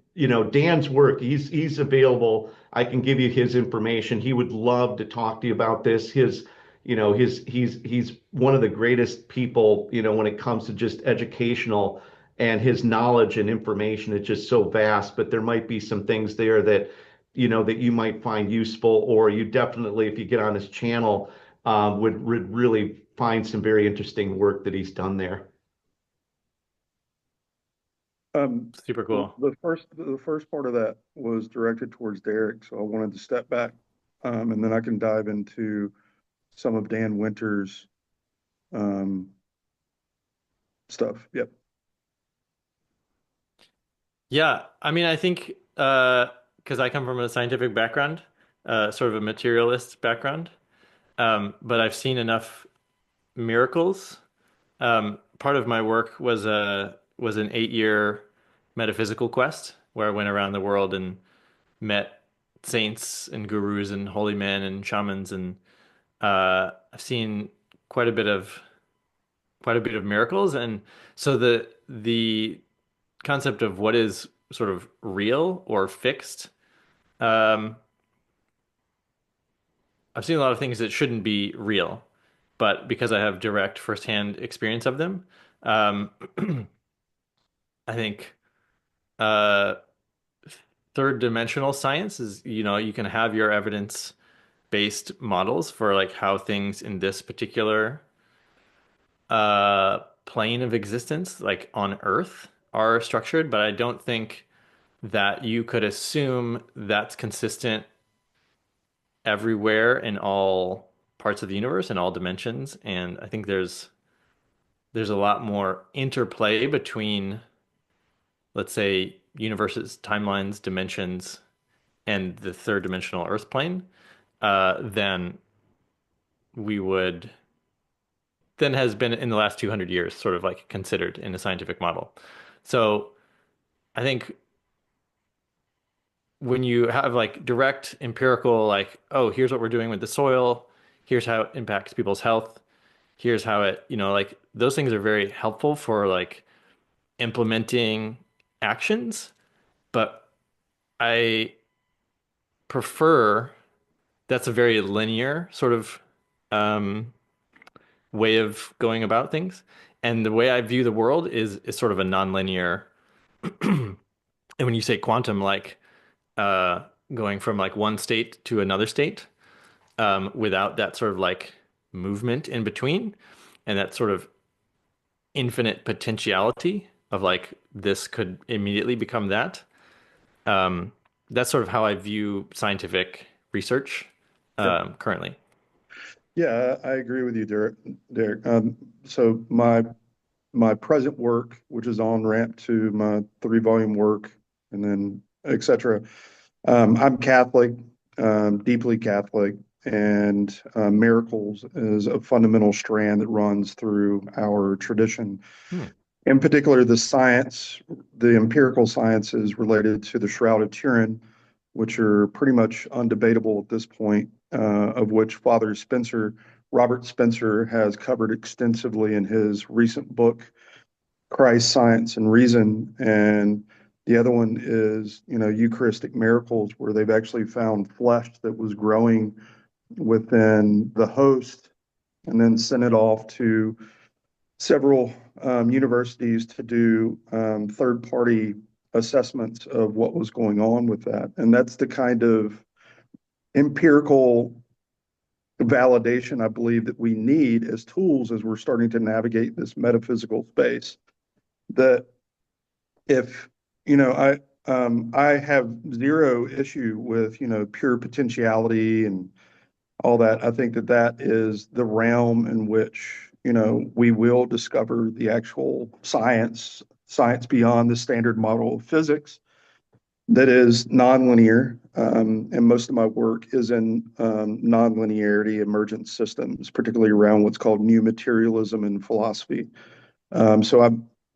Dan's work, he's available. I can give you his information. He would love to talk to you about this. He's one of the greatest people, when it comes to just educational, and his knowledge and information is just so vast, but there might be some things there that, that you might find useful, or you definitely, if you get on his channel, would really find some very interesting work that he's done there. Super cool. The first part of that was directed towards Derek, so I wanted to step back, and then I can dive into some of Dan Winter's stuff. Yep. Yeah, I mean, I think because I come from a scientific background, sort of a materialist background, but I've seen enough miracles. Part of my work was an 8-year metaphysical quest where I went around the world and met saints and gurus and holy men and shamans, and I've seen quite a bit of miracles. And so the concept of what is sort of real or fixed, I've seen a lot of things that shouldn't be real, but because I have direct firsthand experience of them, I think uh, third dimensional science is, you can have your evidence-based models for like how things in this particular plane of existence, like on Earth, are structured, but I don't think that you could assume that's consistent everywhere in all parts of the universe in all dimensions. And I think there's a lot more interplay between, let's say, universes, timelines, dimensions, and the third dimensional Earth plane than we would than has been in the last 200 years, sort of like considered in a scientific model. So I think when you have like direct empirical, like, oh, here's what we're doing with the soil, here's how it impacts people's health, here's how it, like those things are very helpful for like implementing actions. But I prefer that's a very linear sort of um, way of going about things. And the way I view the world is sort of a nonlinear. And when you say quantum, like uh, going from like one state to another state, without that sort of like movement in between, and that sort of infinite potentiality of like this could immediately become that. Um, that's sort of how I view scientific research currently. Yeah, I agree with you, Derek. So my present work, which is on ramp to my 3-volume work, and then etc. I'm Catholic, deeply Catholic, and miracles is a fundamental strand that runs through our tradition. Hmm. In particular, the empirical sciences related to the Shroud of Turin, which are pretty much undebatable at this point, of which Robert Spencer, has covered extensively in his recent book, Christ, Science, and Reason. And the other one is, Eucharistic miracles, where they've actually found flesh that was growing within the host and then sent it off to several universities to do third-party assessments of what was going on with that. And that's the kind of empirical validation I believe that we need as tools as we're starting to navigate this metaphysical space. That if, I have zero issue with, pure potentiality and all that. I think that is the realm in which, we will discover the actual science beyond the standard model of physics. that is nonlinear. And most of my work is in nonlinearity emergent systems, particularly around what's called new materialism and philosophy.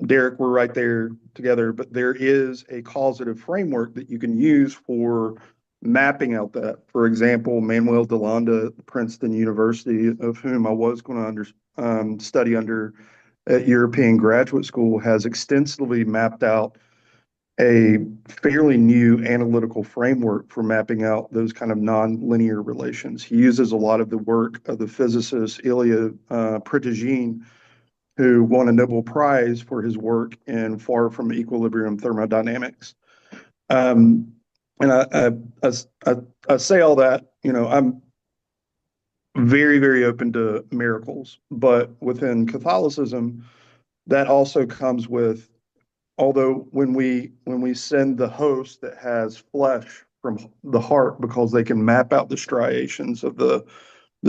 Derek, we're right there together, but there is a causative framework that you can use for mapping out that. For example, Manuel Delanda at Princeton University, of whom I was going to study under at European Graduate School, has extensively mapped out a fairly new analytical framework for mapping out those kind of nonlinear relations. He uses a lot of the work of the physicist Ilya Prigogine, who won a Nobel Prize for his work in far from equilibrium thermodynamics. Um, and I say all that, I'm very, very open to miracles, but within Catholicism, that also comes with, although when we send the host that has flesh from the heart, because they can map out the striations of the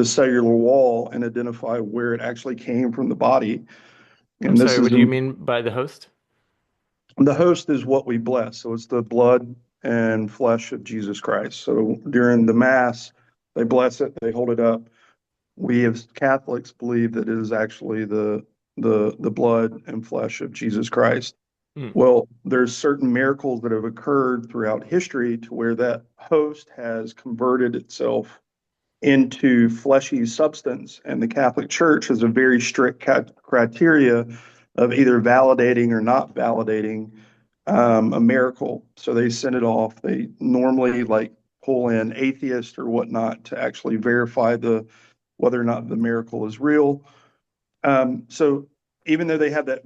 cellular wall and identify where it actually came from the body. I'm And this sorry, is what do you mean by the host? the host is what we bless. So it's the blood and flesh of Jesus Christ. So during the Mass, they bless it, they hold it up. We as Catholics believe that it is actually the blood and flesh of Jesus Christ. Mm. Well, there's certain miracles that have occurred throughout history to where that host has converted itself into fleshy substance, and the Catholic Church has a very strict criteria of either validating or not validating a miracle. So they send it off. They normally like pull in atheists or whatnot to actually verify the whether or not the miracle is real. So even though they have that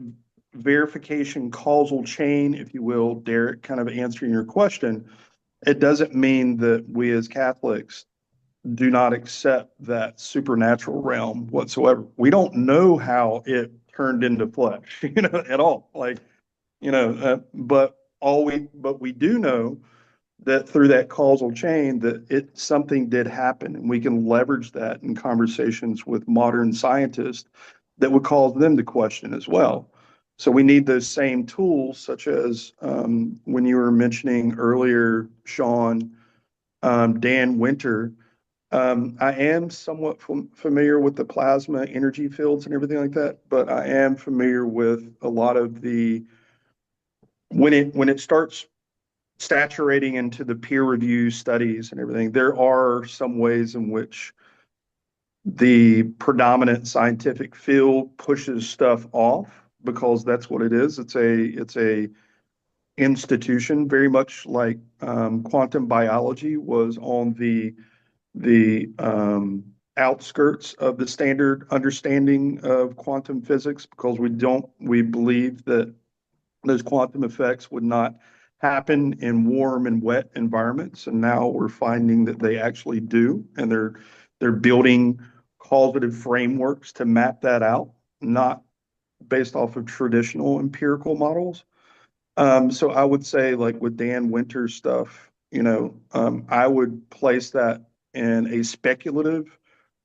verification causal chain, if you will, Derek, kind of answering your question, it doesn't mean that we as Catholics do not accept that supernatural realm whatsoever. We don't know how it turned into flesh, at all. Like, but we do know that through that causal chain that something did happen, and we can leverage that in conversations with modern scientists that would cause them to question as well. So we need those same tools, such as when you were mentioning earlier, Sean, Dan Winter. I am somewhat familiar with the plasma energy fields and everything like that, but I am familiar with a lot of the when it starts saturating into the peer review studies and everything, there are some ways in which the predominant scientific field pushes stuff off because that's what it is. It's a institution, very much like quantum biology was on the outskirts of the standard understanding of quantum physics, because we believe that those quantum effects would not happen in warm and wet environments, and now we're finding that they actually do, and they're building causative frameworks to map that out, not based off of traditional empirical models. So I would say, like with Dan Winter's stuff, I would place that in a speculative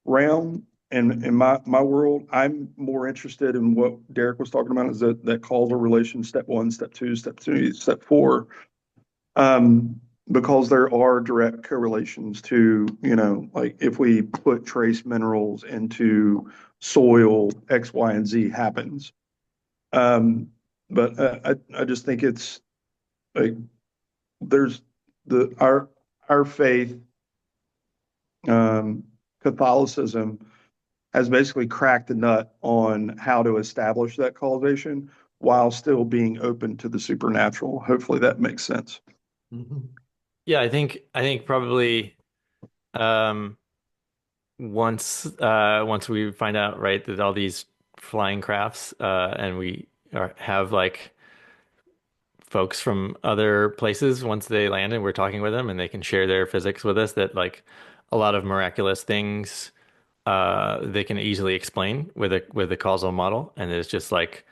realm. And in my world, I'm more interested in what Derek was talking about, is that causal relation, step one, step two, step three, step four, because there are direct correlations to, like if we put trace minerals into soil, X, Y, and Z happens. But I just think it's like there's our faith, Catholicism, has basically cracked the nut on how to establish that causation while still being open to the supernatural. Hopefully that makes sense. Mm-hmm. Yeah, I think probably um once we find out, right, that all these flying crafts and have like folks from other places, once they land and we're talking with them and they can share their physics with us, that like a lot of miraculous things they can easily explain with a causal model, and it's just like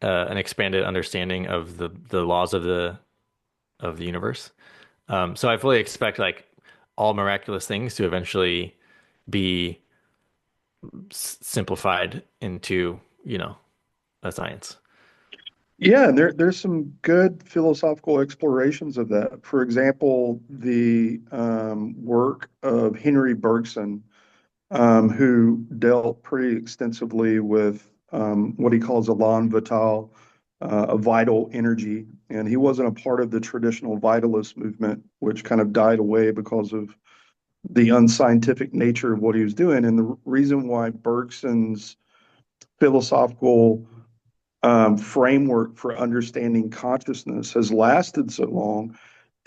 an expanded understanding of the laws of the universe. So I fully expect like all miraculous things to eventually be simplified into, a science. Yeah, and there's some good philosophical explorations of that. For example, the work of Henry Bergson, who dealt pretty extensively with what he calls elan vital, a vital energy. And he wasn't a part of the traditional vitalist movement, which kind of died away because of the unscientific nature of what he was doing. And the reason why Bergson's philosophical framework for understanding consciousness has lasted so long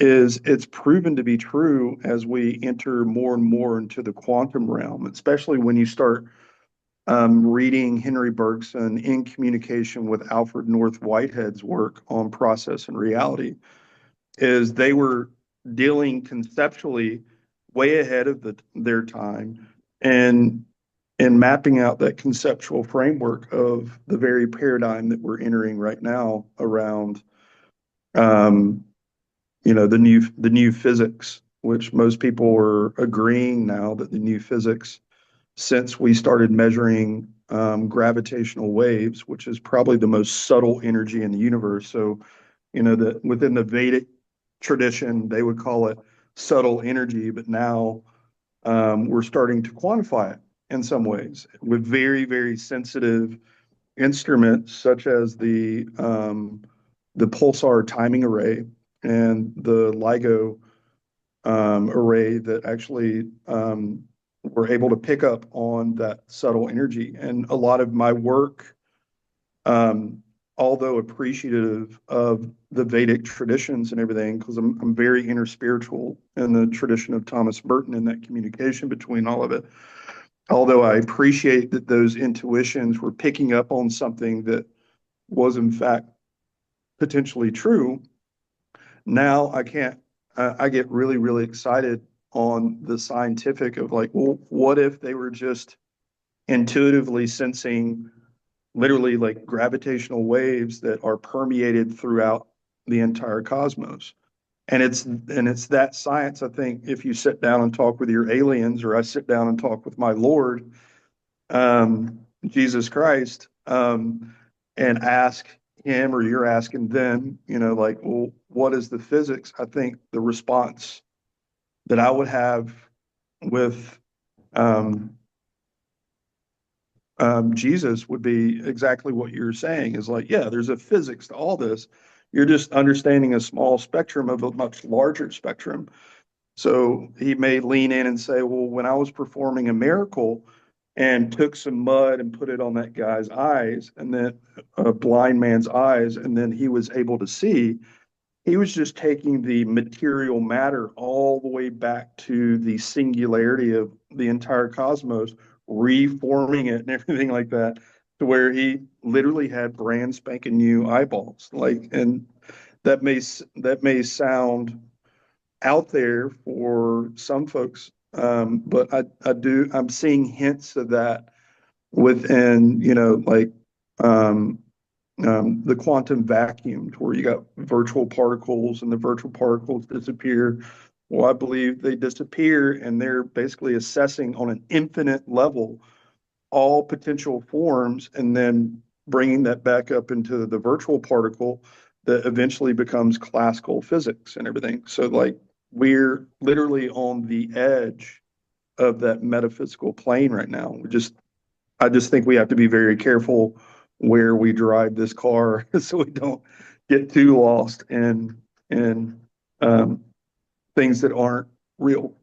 is it's proven to be true as we enter more and more into the quantum realm, especially when you start reading Henry Bergson in communication with Alfred North Whitehead's work on process and reality, is they were dealing conceptually way ahead of their time and mapping out that conceptual framework of the very paradigm that we're entering right now around um, the new physics, which most people are agreeing now that the new physics, since we started measuring gravitational waves, which is probably the most subtle energy in the universe. So, that within the Vedic tradition, they would call it subtle energy, but now we're starting to quantify it in some ways with very, very sensitive instruments such as the pulsar timing array and the LIGO array that actually were able to pick up on that subtle energy. And a lot of my work, um, although appreciative of the Vedic traditions and everything, because I'm very interspiritual in the tradition of Thomas Merton and that communication between all of it. Although I appreciate that those intuitions were picking up on something that was in fact potentially true, now I can't, I get really, really excited on the scientific of like, well, what if they were just intuitively sensing literally like gravitational waves that are permeated throughout the entire cosmos? And it's that science, I think, if you sit down and talk with your aliens, or I sit down and talk with my Lord, Jesus Christ, and ask him, or you're asking them, like, well, what is the physics? I think the response that I would have with um, Jesus would be exactly what you're saying is like, yeah, there's a physics to all this. You're just understanding a small spectrum of a much larger spectrum. So he may lean in and say, well, when I was performing a miracle and took some mud and put it on that guy's eyes, and then a blind man's eyes, and then he was able to see, he was just taking the material matter all the way back to the singularity of the entire cosmos, reforming it and everything like that, to where he literally had brand spanking new eyeballs. Like, and that may sound out there for some folks. But I'm seeing hints of that within, like um, the quantum vacuum, to where you got virtual particles and the virtual particles disappear. Well, I believe they disappear and they're basically assessing on an infinite level all potential forms and then bringing that back up into the virtual particle that eventually becomes classical physics and everything. So, like, we're literally on the edge of that metaphysical plane right now. I just think we have to be very careful where we drive this car so we don't get too lost in um, things that aren't real.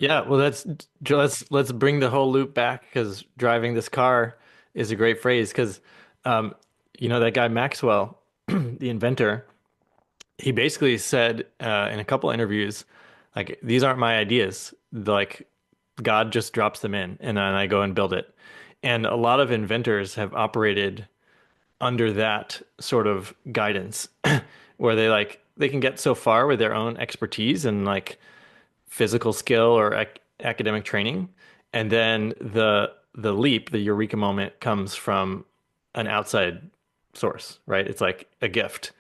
Yeah, well, let's bring the whole loop back because driving this car is a great phrase because um, that guy Maxwell, the inventor, he basically said in a couple interviews, like these aren't my ideas. Like God just drops them in, and then I go and build it. And a lot of inventors have operated under that sort of guidance, where they can get so far with their own expertise and like physical skill or academic training, and then the leap, the eureka moment comes from an outside source, right? It's like a gift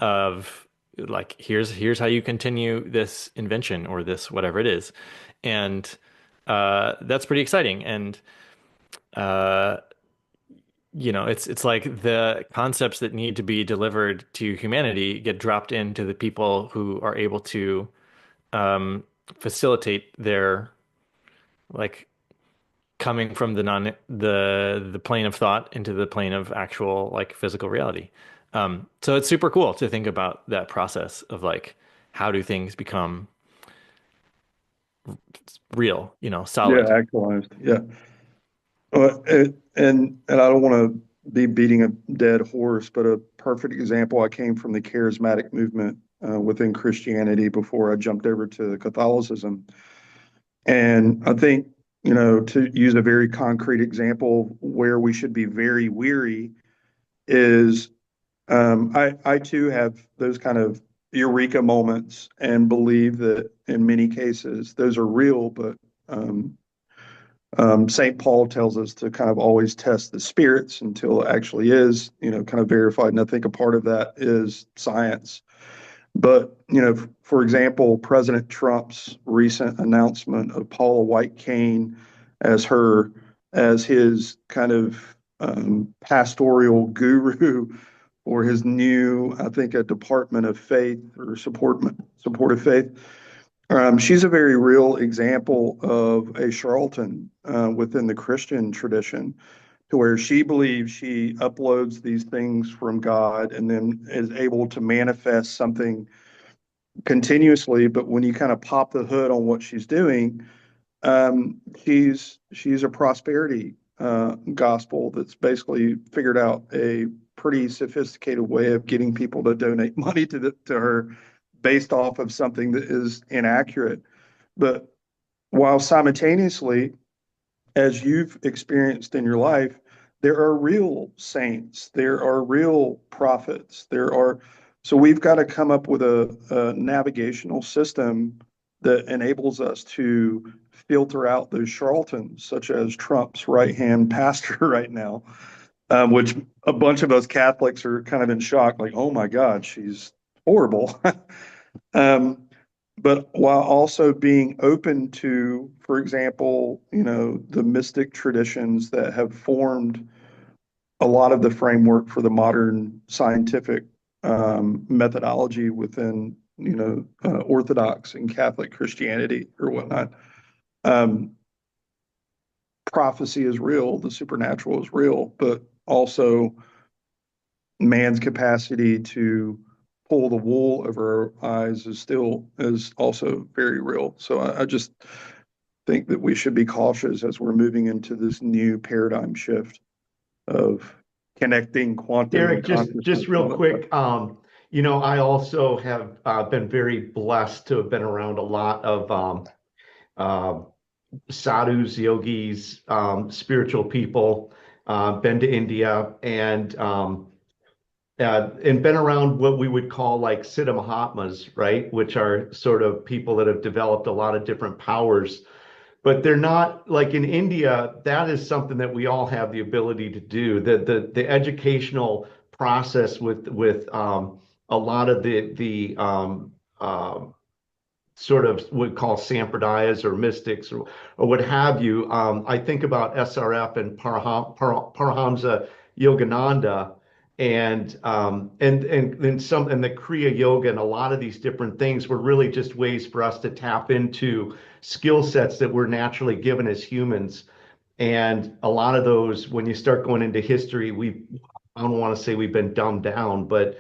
of like here's how you continue this invention or this whatever it is, and that's pretty exciting. And uh, it's like the concepts that need to be delivered to humanity get dropped into the people who are able to facilitate their like coming from the plane of thought into the plane of actual like physical reality. So it's super cool to think about that process of like how do things become real, Yeah, solid. actualized. Yeah. And I don't want to be beating a dead horse, but a perfect example, I came from the charismatic movement within Christianity before I jumped over to Catholicism. And I think, to use a very concrete example where we should be very weary is I too have those kind of eureka moments and believe that in many cases those are real, but um, St. Paul tells us to kind of always test the spirits until it actually is, kind of verified. And I think a part of that is science. But, for example, President Trump's recent announcement of Paula White Cain as his kind of pastoral guru or his new, I think, a Department of Faith or supportive faith. She's a very real example of a charlatan within the Christian tradition, to where she believes she uploads these things from God and then is able to manifest something continuously. But when you kind of pop the hood on what she's doing, she's a prosperity gospel that's basically figured out a pretty sophisticated way of getting people to donate money to her based off of something that is inaccurate. But while simultaneously, as you've experienced in your life, there are real saints, there are real prophets, so we've got to come up with a navigational system that enables us to filter out those charlatans, such as Trump's right-hand pastor right now, which a bunch of us Catholics are kind of in shock, like, oh my God, she's horrible. But while also being open to, for example, the mystic traditions that have formed a lot of the framework for the modern scientific methodology within, Orthodox and Catholic Christianity or whatnot. Prophecy is real, the supernatural is real, but also man's capacity to pull the wool over our eyes is also very real. So I just think that we should be cautious as we're moving into this new paradigm shift of connecting quantum Derek, and just consciousness. real quick, I also have been very blessed to have been around a lot of uh, sadhus, yogis, spiritual people, been to India and been around what we would call like Siddha Mahatmas, right? Which are sort of people that have developed a lot of different powers, but they're not like in India. That is something that we all have the ability to do. The educational process with a lot of the sort of would call sampradayas or mystics or what have you. I think about SRF and Paramahamsa Yogananda and some and the Kriya Yoga and a lot of these different things were really just ways for us to tap into skill sets that we're naturally given as humans. And a lot of those, when you start going into history, I don't want to say we've been dumbed down, but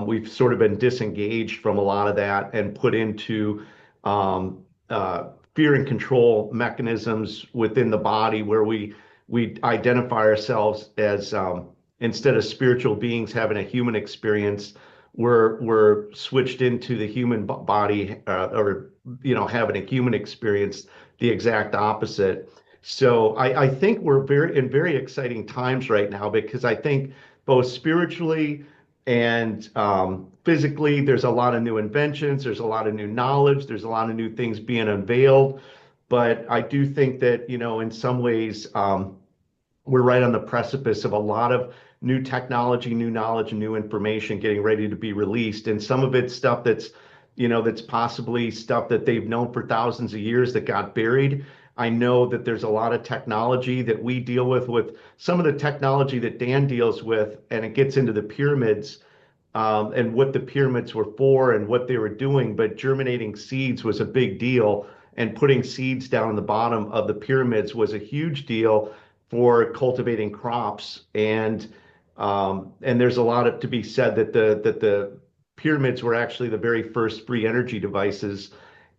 we've sort of been disengaged from a lot of that and put into um, uh, fear and control mechanisms within the body where we identify ourselves as instead of spiritual beings having a human experience, we're switched into the human body or having a human experience, the exact opposite. So I think we're very exciting times right now because I think both spiritually and physically, there's a lot of new inventions, there's a lot of new knowledge, there's a lot of new things being unveiled. But I do think that, in some ways, we're right on the precipice of a lot of new technology, new knowledge, and new information getting ready to be released. And some of it's stuff that's possibly stuff that they've known for thousands of years that got buried. I know that there's a lot of technology that we deal with some of the technology that Dan deals with, and it gets into the pyramids, and what the pyramids were for and what they were doing. But germinating seeds was a big deal, and putting seeds down in the bottom of the pyramids was a huge deal for cultivating crops. And there's a lot to be said that the pyramids were actually the very first free energy devices.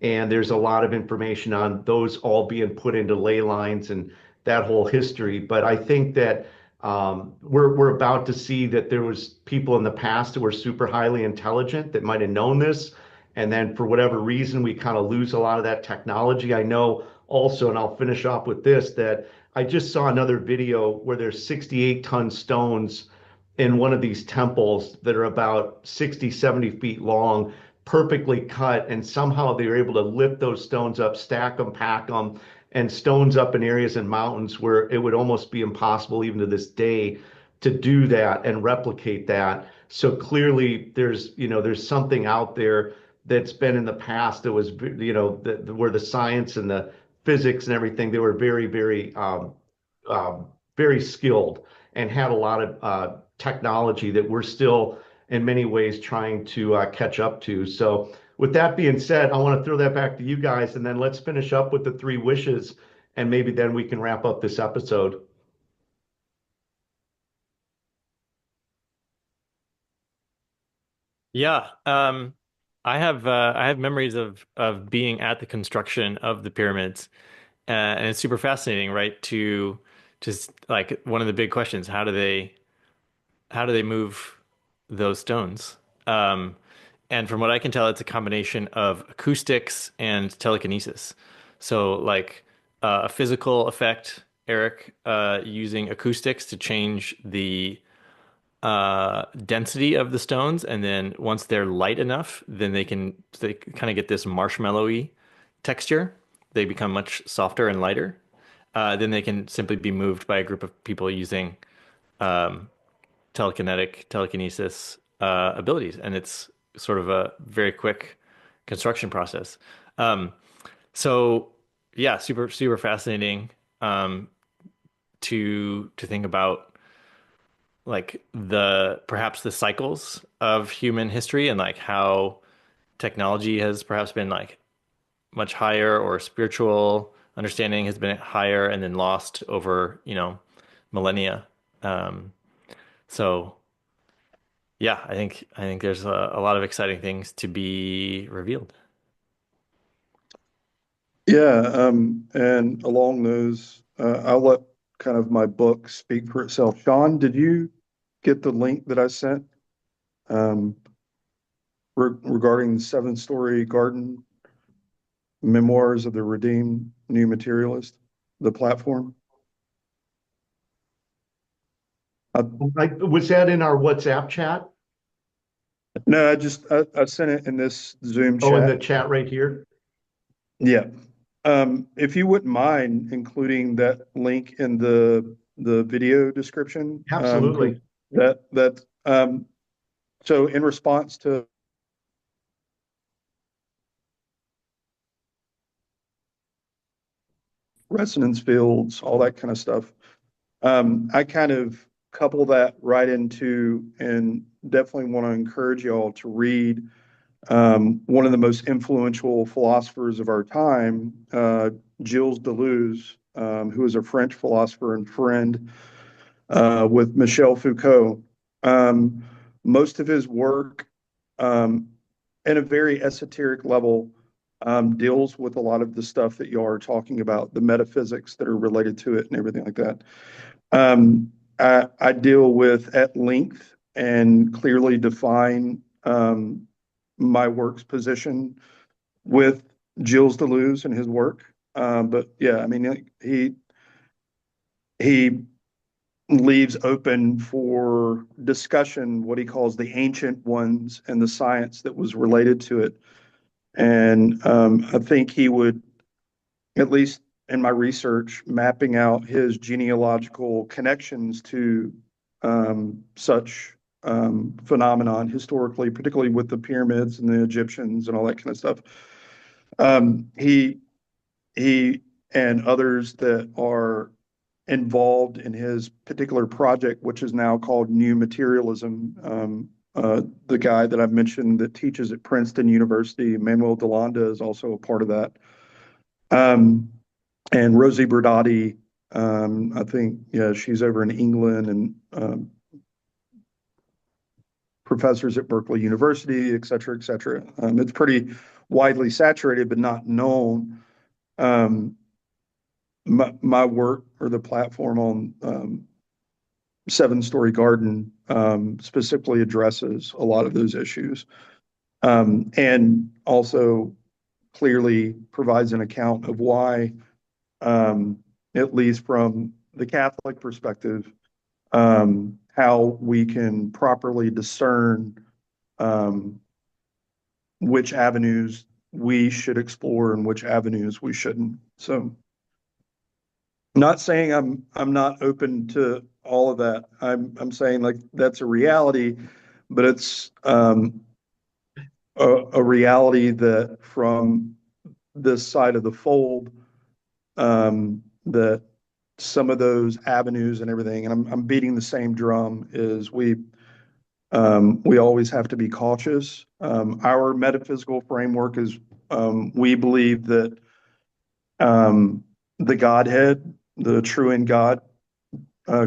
And there's a lot of information on those all being put into ley lines and that whole history. But I think that we're about to see that there was people in the past that were super highly intelligent that might have known this, and then for whatever reason we kind of lose a lot of that technology. I know also, and I'll finish off with this, that I just saw another video where there's 68-ton stones in one of these temples that are about 60, 70 feet long, perfectly cut, and somehow they were able to lift those stones up, stack them, pack them, and stones up in areas in mountains where it would almost be impossible even to this day to do that and replicate that. So clearly there's something out there that's been in the past that was, where the science and the physics and everything, they were very, very, very skilled and had a lot of technology that we're still in many ways trying to catch up to. So with that being said, I want to throw that back to you guys, and then let's finish up with the three wishes, and maybe then we can wrap up this episode. Yeah. I have memories of being at the construction of the pyramids, and it's super fascinating, right? To just like one of the big questions, how do they move those stones? Um, and from what I can tell, it's a combination of acoustics and telekinesis. So like a physical effect, Eric, using acoustics to change the density of the stones, and then once they're light enough, then they kind of get this marshmallowy texture. They become much softer and lighter. Then they can simply be moved by a group of people using um, telekinesis abilities, and it's sort of a very quick construction process. Um, so yeah, super fascinating to think about like the perhaps the cycles of human history and like how technology has perhaps been like much higher, or spiritual understanding has been higher and then lost over, millennia. Um, so yeah, I think there's a lot of exciting things to be revealed. Yeah, and along those, I'll let kind of my book speak for itself. Sean, did you get the link that I sent um, regarding the seven-story garden memoirs of the redeemed new materialist, the platform? I, Was that in our WhatsApp chat? no, I sent it in this Zoom Oh, in chat. the chat right here? Yeah. If you wouldn't mind including that link in the video description, Absolutely. that so in response to resonance fields, all that kind of stuff, I kind of couple that right into, and definitely want to encourage y'all to read one of the most influential philosophers of our time, Gilles Deleuze, who is a French philosopher and friend with Michel Foucault. Most of his work, at a very esoteric level, deals with a lot of the stuff that you are talking about, the metaphysics that are related to it and everything like that. I deal with at length and clearly define my work's position with Gilles Deleuze and his work. But yeah, I mean, he leaves open for discussion what he calls the ancient ones and the science that was related to it. And I think he would, at least in my research, mapping out his genealogical connections to such phenomenon historically, particularly with the pyramids and the Egyptians and all that kind of stuff. He and others that are involved in his particular project, which is now called New Materialism. The guy that I've mentioned that teaches at Princeton University, Manuel Delanda, is also a part of that. And Rosie Berdati, I think, yeah, she's over in England, and professors at Berkeley University, et cetera, et cetera. It's pretty widely saturated, but not known. My work, or the platform on Seven Story Garden, specifically addresses a lot of those issues, and also clearly provides an account of why, at least from the Catholic perspective, how we can properly discern which avenues we should explore and which avenues we shouldn't. So, not saying I'm not open to all of that. I'm saying, like, that's a reality, but it's a reality that from this side of the fold, that some of those avenues and everything, and I'm beating the same drum, is we always have to be cautious. Our metaphysical framework is, we believe that the Godhead, the true in God,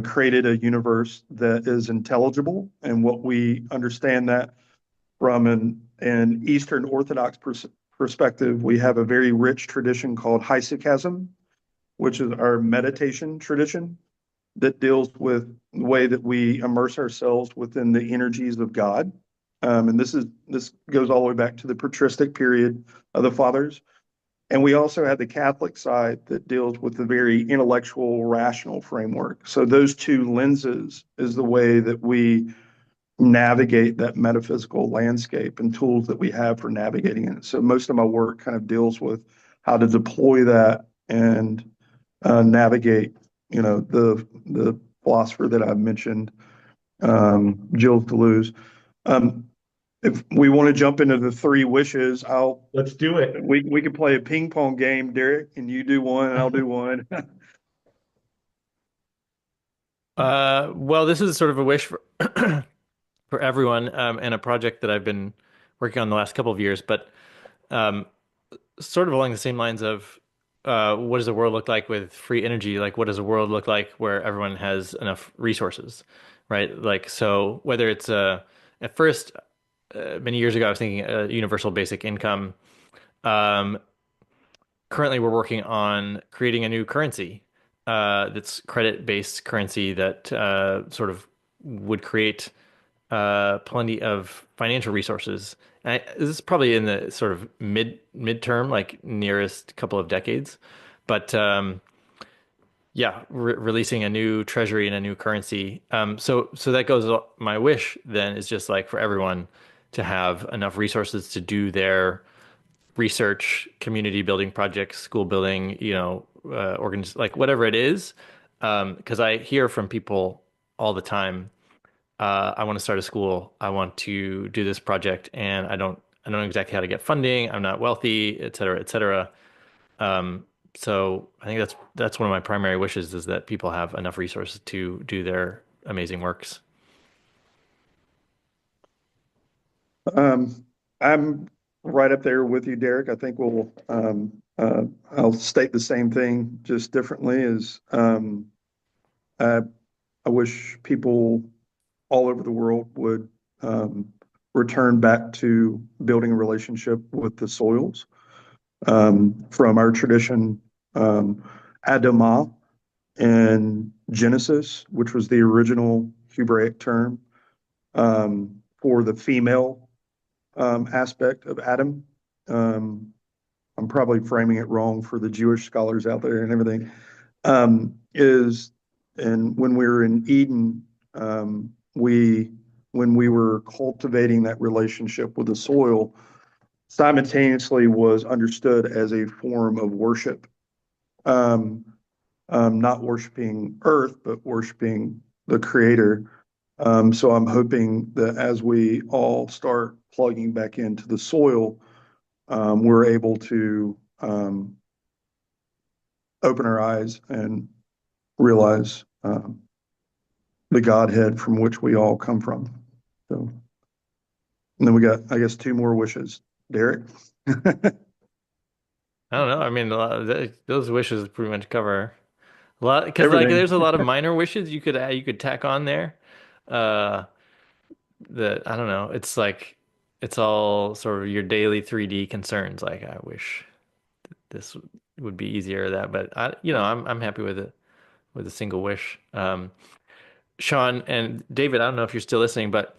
created a universe that is intelligible, and what we understand that from an Eastern Orthodox perspective, we have a very rich tradition called hesychasm, which is our meditation tradition that deals with the way that we immerse ourselves within the energies of God. And this goes all the way back to the patristic period of the fathers. And we also have the Catholic side that deals with the very intellectual, rational framework. So those two lenses is the way that we navigate that metaphysical landscape and tools that we have for navigating it. So most of my work kind of deals with how to deploy that and navigate, the philosopher that I've mentioned, Gilles Deleuze. If we want to jump into the three wishes, let's do it. We could play a ping pong game, Derek, and you do one and I'll do one. Well, this is sort of a wish for for everyone, and a project that I've been working on the last couple of years, but sort of along the same lines of what does the world look like with free energy? Like, what does a world look like where everyone has enough resources, right? Like, so whether it's at first, many years ago, I was thinking universal basic income. Currently, we're working on creating a new currency that's credit-based currency that sort of would create plenty of financial resources. And this is probably in the sort of midterm, like nearest couple of decades. But yeah, releasing a new treasury and a new currency. So that goes. My wish then is just like for everyone to have enough resources to do their research, community building projects, school building, like whatever it is. Because I hear from people all the time, I want to start a school, I want to do this project, and I don't know exactly how to get funding. I'm not wealthy, et cetera, et cetera. So I think that's one of my primary wishes, is that people have enough resources to do their amazing works. I'm right up there with you, Derek. I think I'll state the same thing, just differently. I wish people all over the world would return back to building a relationship with the soils. From our tradition, Adamah in Genesis, which was the original Hebraic term for the female aspect of Adam. I'm probably framing it wrong for the Jewish scholars out there and everything. And when we were in Eden, when we were cultivating that relationship with the soil, simultaneously was understood as a form of worship. Not worshiping earth, but worshiping the creator. So I'm hoping that as we all start plugging back into the soil, we're able to open our eyes and realize the Godhead from which we all come from. So, and then we got, I guess, 2 more wishes. Derek? I don't know. I mean, those wishes pretty much cover a lot because like Everything. there's a lot of minor wishes you could tack on there. Uh, that I don't know. It's like it's all sort of your daily 3D concerns. Like I wish this would be easier or that, but I'm happy with it with a single wish. Sean and David, I don't know if you're still listening, but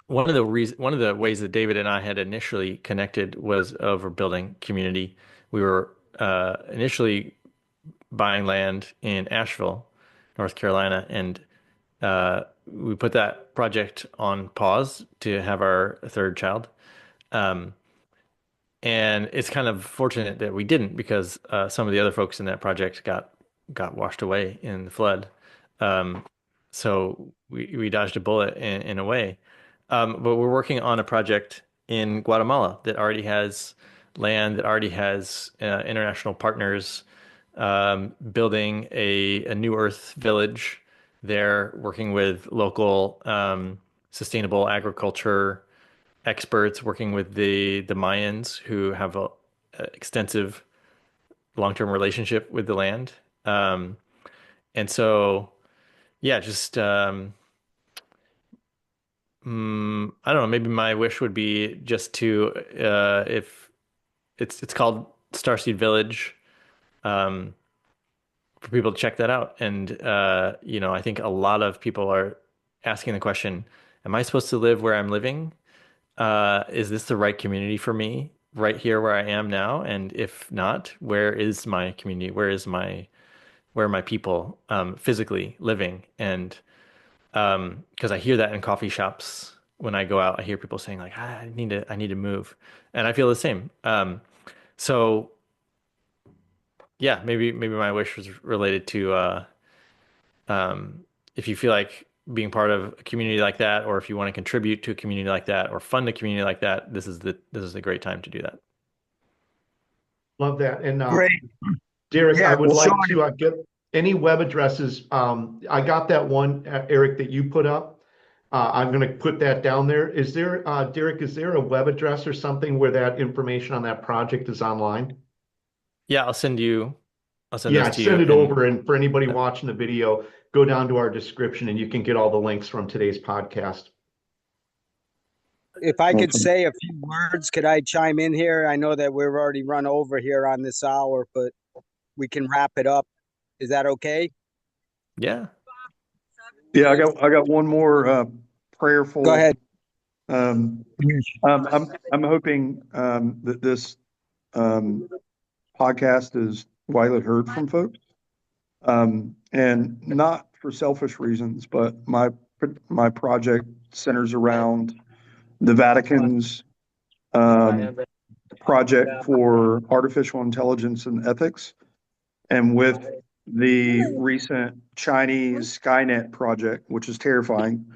one of the ways that David and I had initially connected was over building community. We were initially buying land in Asheville, North Carolina, and we put that project on pause to have our third child. Um, and it's kind of fortunate that we didn't because some of the other folks in that project got washed away in the flood. Um, so we dodged a bullet in a way. But we're working on a project in Guatemala that already has land, that already has international partners, building a New Earth village there, working with local sustainable agriculture experts, working with the Mayans who have a extensive long-term relationship with the land. And so, yeah, just I don't know. Maybe my wish would be just to if it's called Starseed Village, um, for people to check that out. And I think a lot of people are asking the question, am I supposed to live where I'm living? Is this the right community for me right here where I am now? And if not, where is my community? Where are my people physically living? And because I hear that in coffee shops when I go out, I hear people saying like, I need to move, and I feel the same. So yeah, maybe my wish was related to if you feel like being part of a community like that, or if you want to contribute to a community like that, or fund a community like that, this is the great time to do that. Love that. And Great. Derek, I Yeah, would well, like Sean, to get any web addresses. I got that one, Eric, that you put up. I'm going to put that down there. Is there, Derek, is there a web address or something where that information on that project is online? Yeah, I'll send those Yeah, to you. send it And over. And for anybody uh, watching the video, go down to our description and you can get all the links from today's podcast. if I could Awesome. say a few words, could I chime in here? I know that we've already run over here on this hour, but we can wrap it up. Is that okay? yeah, Yeah, I got one more prayerful. Go ahead. I'm hoping that this podcast is widely heard from folks, and not for selfish reasons, but my project centers around the Vatican's project for artificial intelligence and ethics, and with the recent Chinese Skynet project, which is terrifying,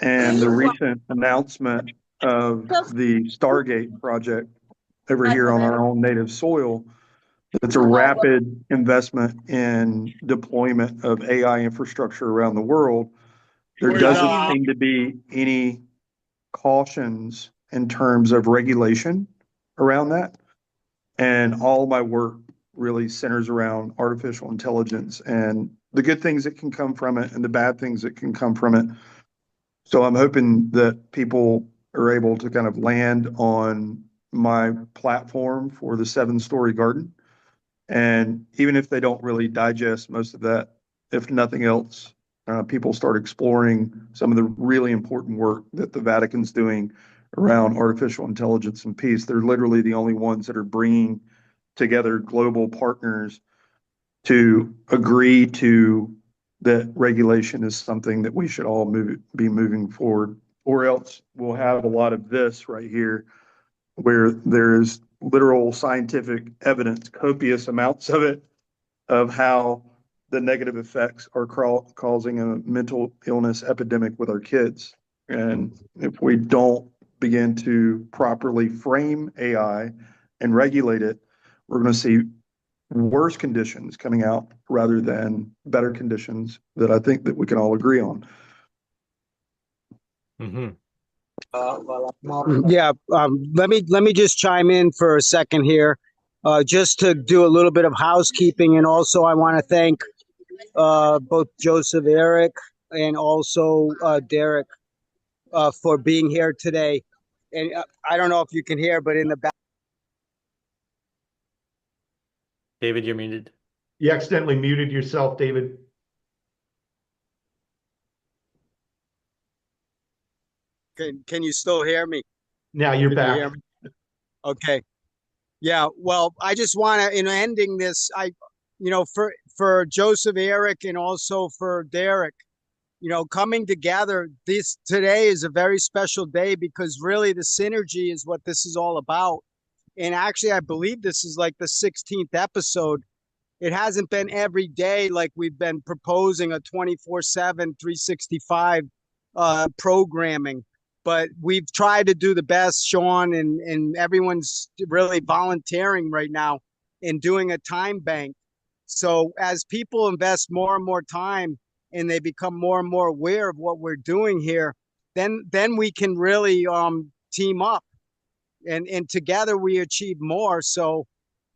and the recent announcement of the Stargate project over here on our own native soil. It's a rapid investment in deployment of AI infrastructure around the world. There doesn't seem to be any cautions in terms of regulation around that. And all my work really centers around artificial intelligence and the good things that can come from it and the bad things that can come from it. So I'm hoping that people are able to kind of land on my platform for the 7-story garden. And even if they don't really digest most of that, if nothing else, people start exploring some of the really important work that the Vatican's doing around artificial intelligence and peace. They're literally the only ones that are bringing together global partners to agree to that regulation is something that we should all be moving forward, or else we'll have a lot of this right here where there is literal scientific evidence, copious amounts of it, of how the negative effects are causing a mental illness epidemic with our kids. And if we don't begin to properly frame AI and regulate it, we're going to see worse conditions coming out rather than better conditions that I think that we can all agree on. Mm-hmm. Yeah, let me just chime in for a second here, just to do a little bit of housekeeping, and also I want to thank both Joseph, Eric, and also Derek for being here today. And I don't know if you can hear, but in the back. David, you're muted. You accidentally muted yourself, David. Can you still hear me? Now you're back. You hear me? Okay. Yeah. Well, I just want to, in ending this, for Joseph, Eric, and also for Derek, coming together, this today is a very special day because really the synergy is what this is all about. And actually, I believe this is like the 16th episode. It hasn't been every day like we've been proposing a 24/7, 365 programming, but we've tried to do the best, Sean, and everyone's really volunteering right now and doing a time bank. So as people invest more and more time and they become more and more aware of what we're doing here, then we can really team up and together we achieve more. So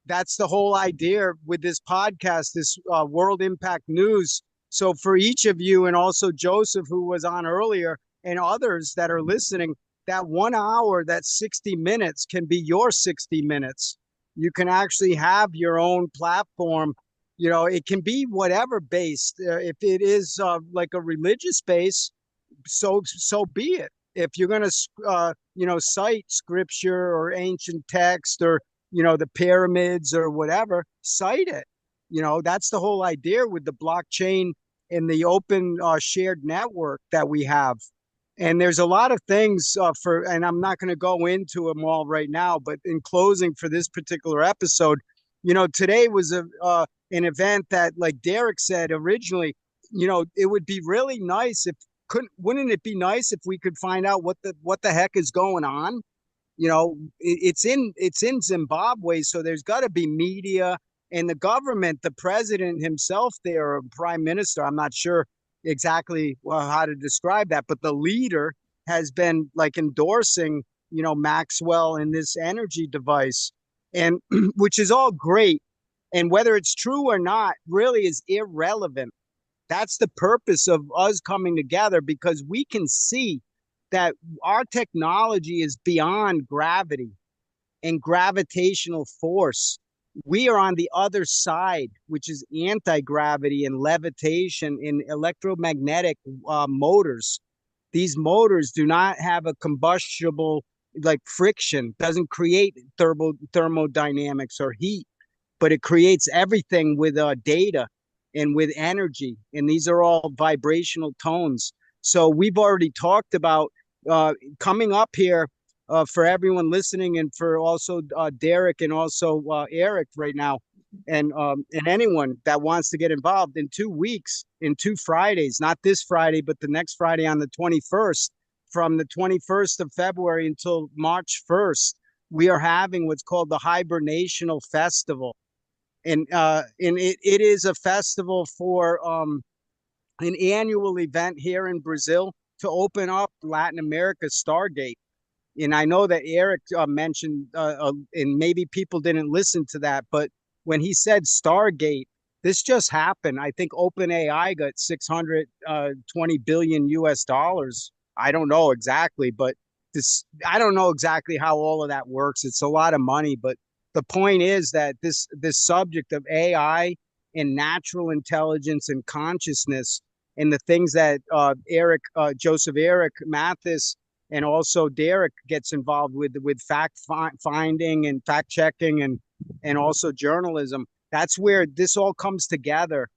that's the whole idea with this podcast, this World Impact News. So for each of you, and also Joseph, who was on earlier, and others that are listening, that 1 hour, that 60 minutes can be your 60 minutes. You can actually have your own platform. It can be whatever based. If it is like a religious base, so be it. If you're going to, cite scripture or ancient text or the pyramids or whatever, cite it. That's the whole idea with the blockchain and the open shared network that we have. And there's a lot of things and I'm not going to go into them all right now, but in closing for this particular episode, today was an event that, like Derek said originally, it would be really nice wouldn't it be nice if we could find out what the heck is going on? It's in Zimbabwe, so there's got to be media and the government, the president himself there, or prime minister, I'm not sure exactly how to describe that, but the leader has been like endorsing, Maxwell and this energy device, and which is all great. And whether it's true or not really is irrelevant. That's the purpose of us coming together, because we can see that our technology is beyond gravity and gravitational force. We are on the other side, which is anti-gravity and levitation in electromagnetic motors. These motors do not have a combustible, like friction, doesn't create thermodynamics or heat, but it creates everything with data and with energy. And these are all vibrational tones. So we've already talked about coming up here for everyone listening, and for also Derek and also Eric right now, and anyone that wants to get involved, in 2 weeks, in 2 Fridays, not this Friday, but the next Friday on the 21st, from the 21st of February until March 1st, we are having what's called the Hibernational Festival. And it is a festival for an annual event here in Brazil to open up Latin America Stargate. And I know that Eric mentioned, and maybe people didn't listen to that, but when he said Stargate, this just happened. I think OpenAI got 620 billion US dollars. I don't know exactly, but I don't know exactly how all of that works. It's a lot of money, but the point is that this subject of AI and natural intelligence and consciousness, and the things that Joseph Eric Mathis and also Derek gets involved with fact finding and fact checking and also journalism. That's where this all comes together.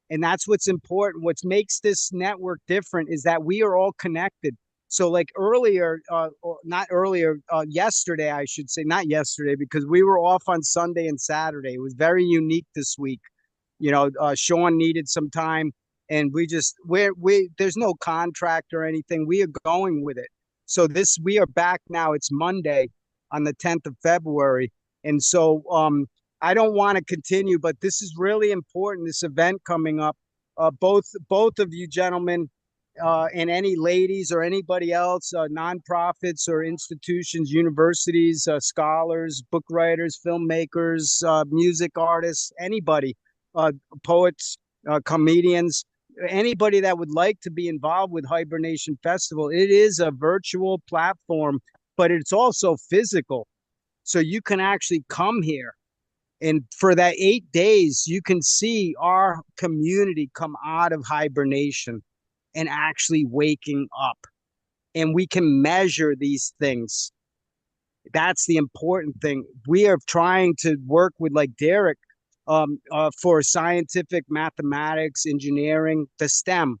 And that's what's important. What makes this network different is that we are all connected. So like yesterday, I should say, not yesterday, because we were off on Sunday and Saturday. It was very unique this week. Sean needed some time, and there's no contract or anything. We are going with it. So we are back now. It's Monday on the 10th of February. And so I don't want to continue, but this is really important. This event coming up, both of you gentlemen, and any ladies or anybody else, nonprofits or institutions, universities, scholars, book writers, filmmakers, music artists, anybody, poets, comedians, anybody that would like to be involved with Hibernation Festival. It is a virtual platform, but it's also physical. So you can actually come here. And for that 8 days, you can see our community come out of hibernation and actually waking up. And we can measure these things. That's the important thing. We are trying to work with, like Derek, for scientific mathematics, engineering, the STEM,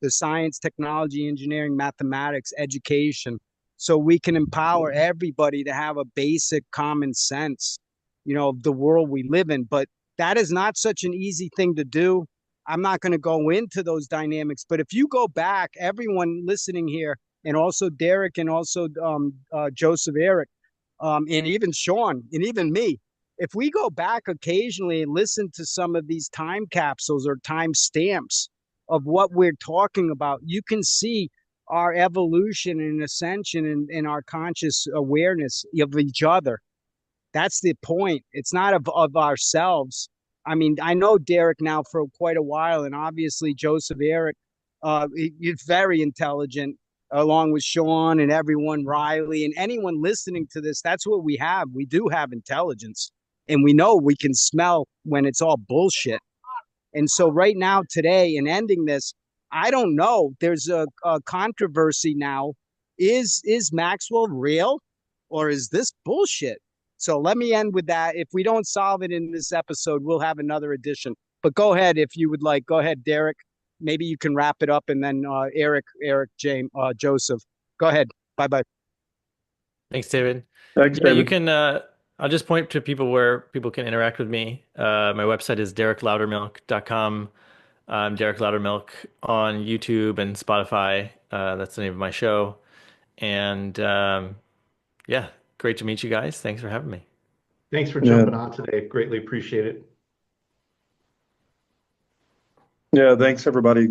the science, technology, engineering, mathematics, education. So we can empower everybody to have a basic common sense, of the world we live in. But that is not such an easy thing to do. I'm not going to go into those dynamics. But if you go back, everyone listening here, and also Derek, and also Joseph, Eric, and even Sean, and even me, if we go back occasionally and listen to some of these time capsules or time stamps of what we're talking about, you can see our evolution and ascension and our conscious awareness of each other. That's the point. It's not of ourselves. I mean, I know Derek now for quite a while, and obviously Joseph, Eric, he's very intelligent, along with Sean and everyone, Riley, and anyone listening to this. That's what we have. We do have intelligence, and we know we can smell when it's all bullshit. And so right now, today, in ending this, I don't know. There's a controversy now. Is Maxwell real, or is this bullshit? So let me end with that. If we don't solve it in this episode, we'll have another edition. But go ahead if you would like. Go ahead, Derek. Maybe you can wrap it up, and then Eric, James, Joseph. Go ahead. Bye-bye. Thanks, David. Thanks, Yeah, David. you can. I'll just point to people where people can interact with me. My website is derekloudermilk.com. I'm Derek Loudermilk on YouTube and Spotify. That's the name of my show. And yeah, great to meet you guys. Thanks for having me. Thanks for jumping on today. Greatly appreciate it. Yeah, thanks everybody.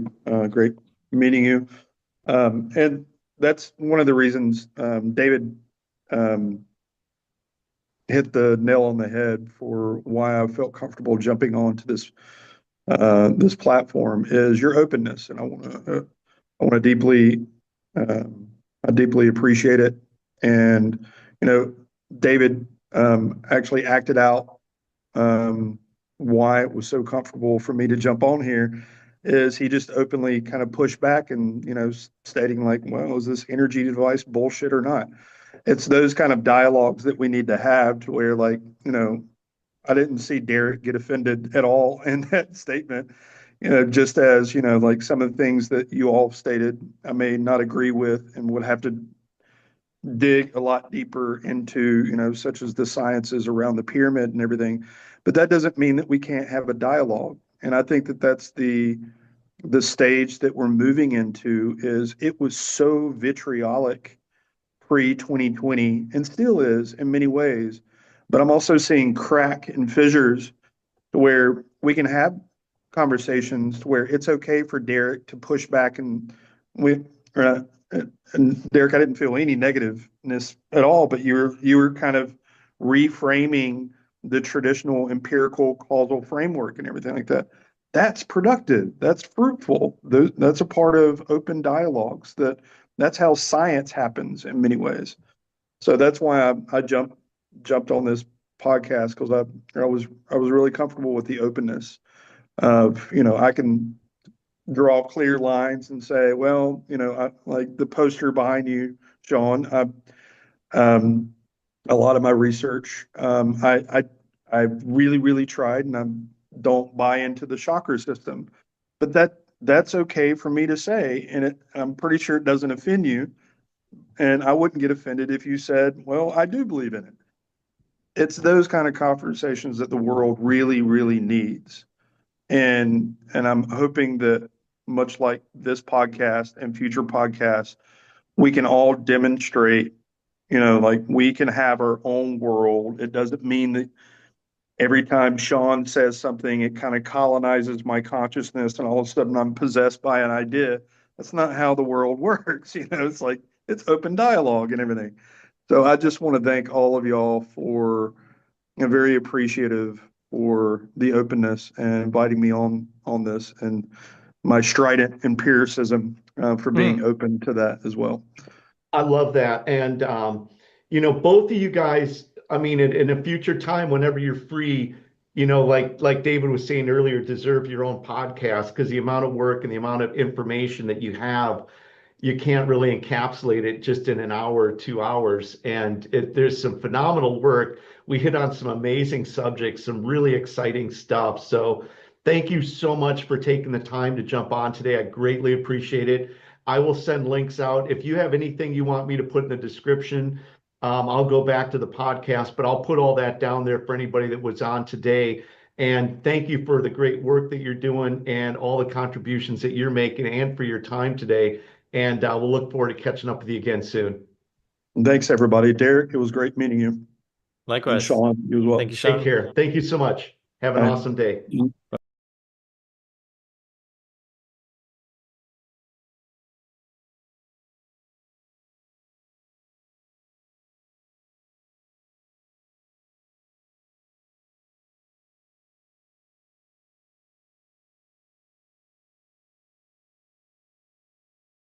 Great meeting you. And that's one of the reasons David hit the nail on the head for why I felt comfortable jumping onto this this platform is your openness, and I want to deeply I deeply appreciate it. And David actually acted out why it was so comfortable for me to jump on here. Is he just openly kind of pushed back and stating like, well, is this energy device bullshit or not? It's those kind of dialogues that we need to have to where like I didn't see Derek get offended at all in that statement. Just as, like some of the things that you all stated, I may not agree with and would have to dig a lot deeper into, such as the sciences around the pyramid and everything. But that doesn't mean that we can't have a dialogue. And I think that that's the stage that we're moving into. Is it was so vitriolic pre-2020 and still is in many ways. But I'm also seeing crack and fissures where we can have conversations where it's okay for Derek to push back and Derek, I didn't feel any negativeness at all, but you were kind of reframing the traditional empirical causal framework and everything like that. That's productive. That's fruitful. That's a part of open dialogues. That's how science happens in many ways. So that's why I jumped on this podcast, because I was really comfortable with the openness of I can draw clear lines and say, well, I, like the poster behind you, Sean. A lot of my research, I really tried, and I don't buy into the chakra system, but that's okay for me to say, and I'm pretty sure it doesn't offend you, and I wouldn't get offended if you said, well, I do believe in it. It's those kind of conversations that the world really needs. And I'm hoping that much like this podcast and future podcasts, we can all demonstrate, like we can have our own world. It doesn't mean that every time Sean says something, it kind of colonizes my consciousness, and all of a sudden I'm possessed by an idea. That's not how the world works. It's like it's open dialogue and everything. So I just want to thank all of y'all for, very appreciative for the openness and inviting me on this, and my strident empiricism for being open to that as well. I love that. And, both of you guys, I mean, in a future time, whenever you're free, like David was saying earlier, deserve your own podcast, because the amount of work and the amount of information that you have, you can't really encapsulate it just in an hour or 2 hours. And there's some phenomenal work. We hit on some amazing subjects, some really exciting stuff. So thank you so much for taking the time to jump on today. I greatly appreciate it. I will send links out. If you have anything you want me to put in the description, I'll go back to the podcast, but I'll put all that down there for anybody that was on today. And thank you for the great work that you're doing and all the contributions that you're making, and for your time today. And we'll look forward to catching up with you again soon. Thanks, everybody. Derek, it was great meeting you. Likewise. And Sean, you as well. Thank you, Sean. Take care. Thank you so much. Have an awesome day.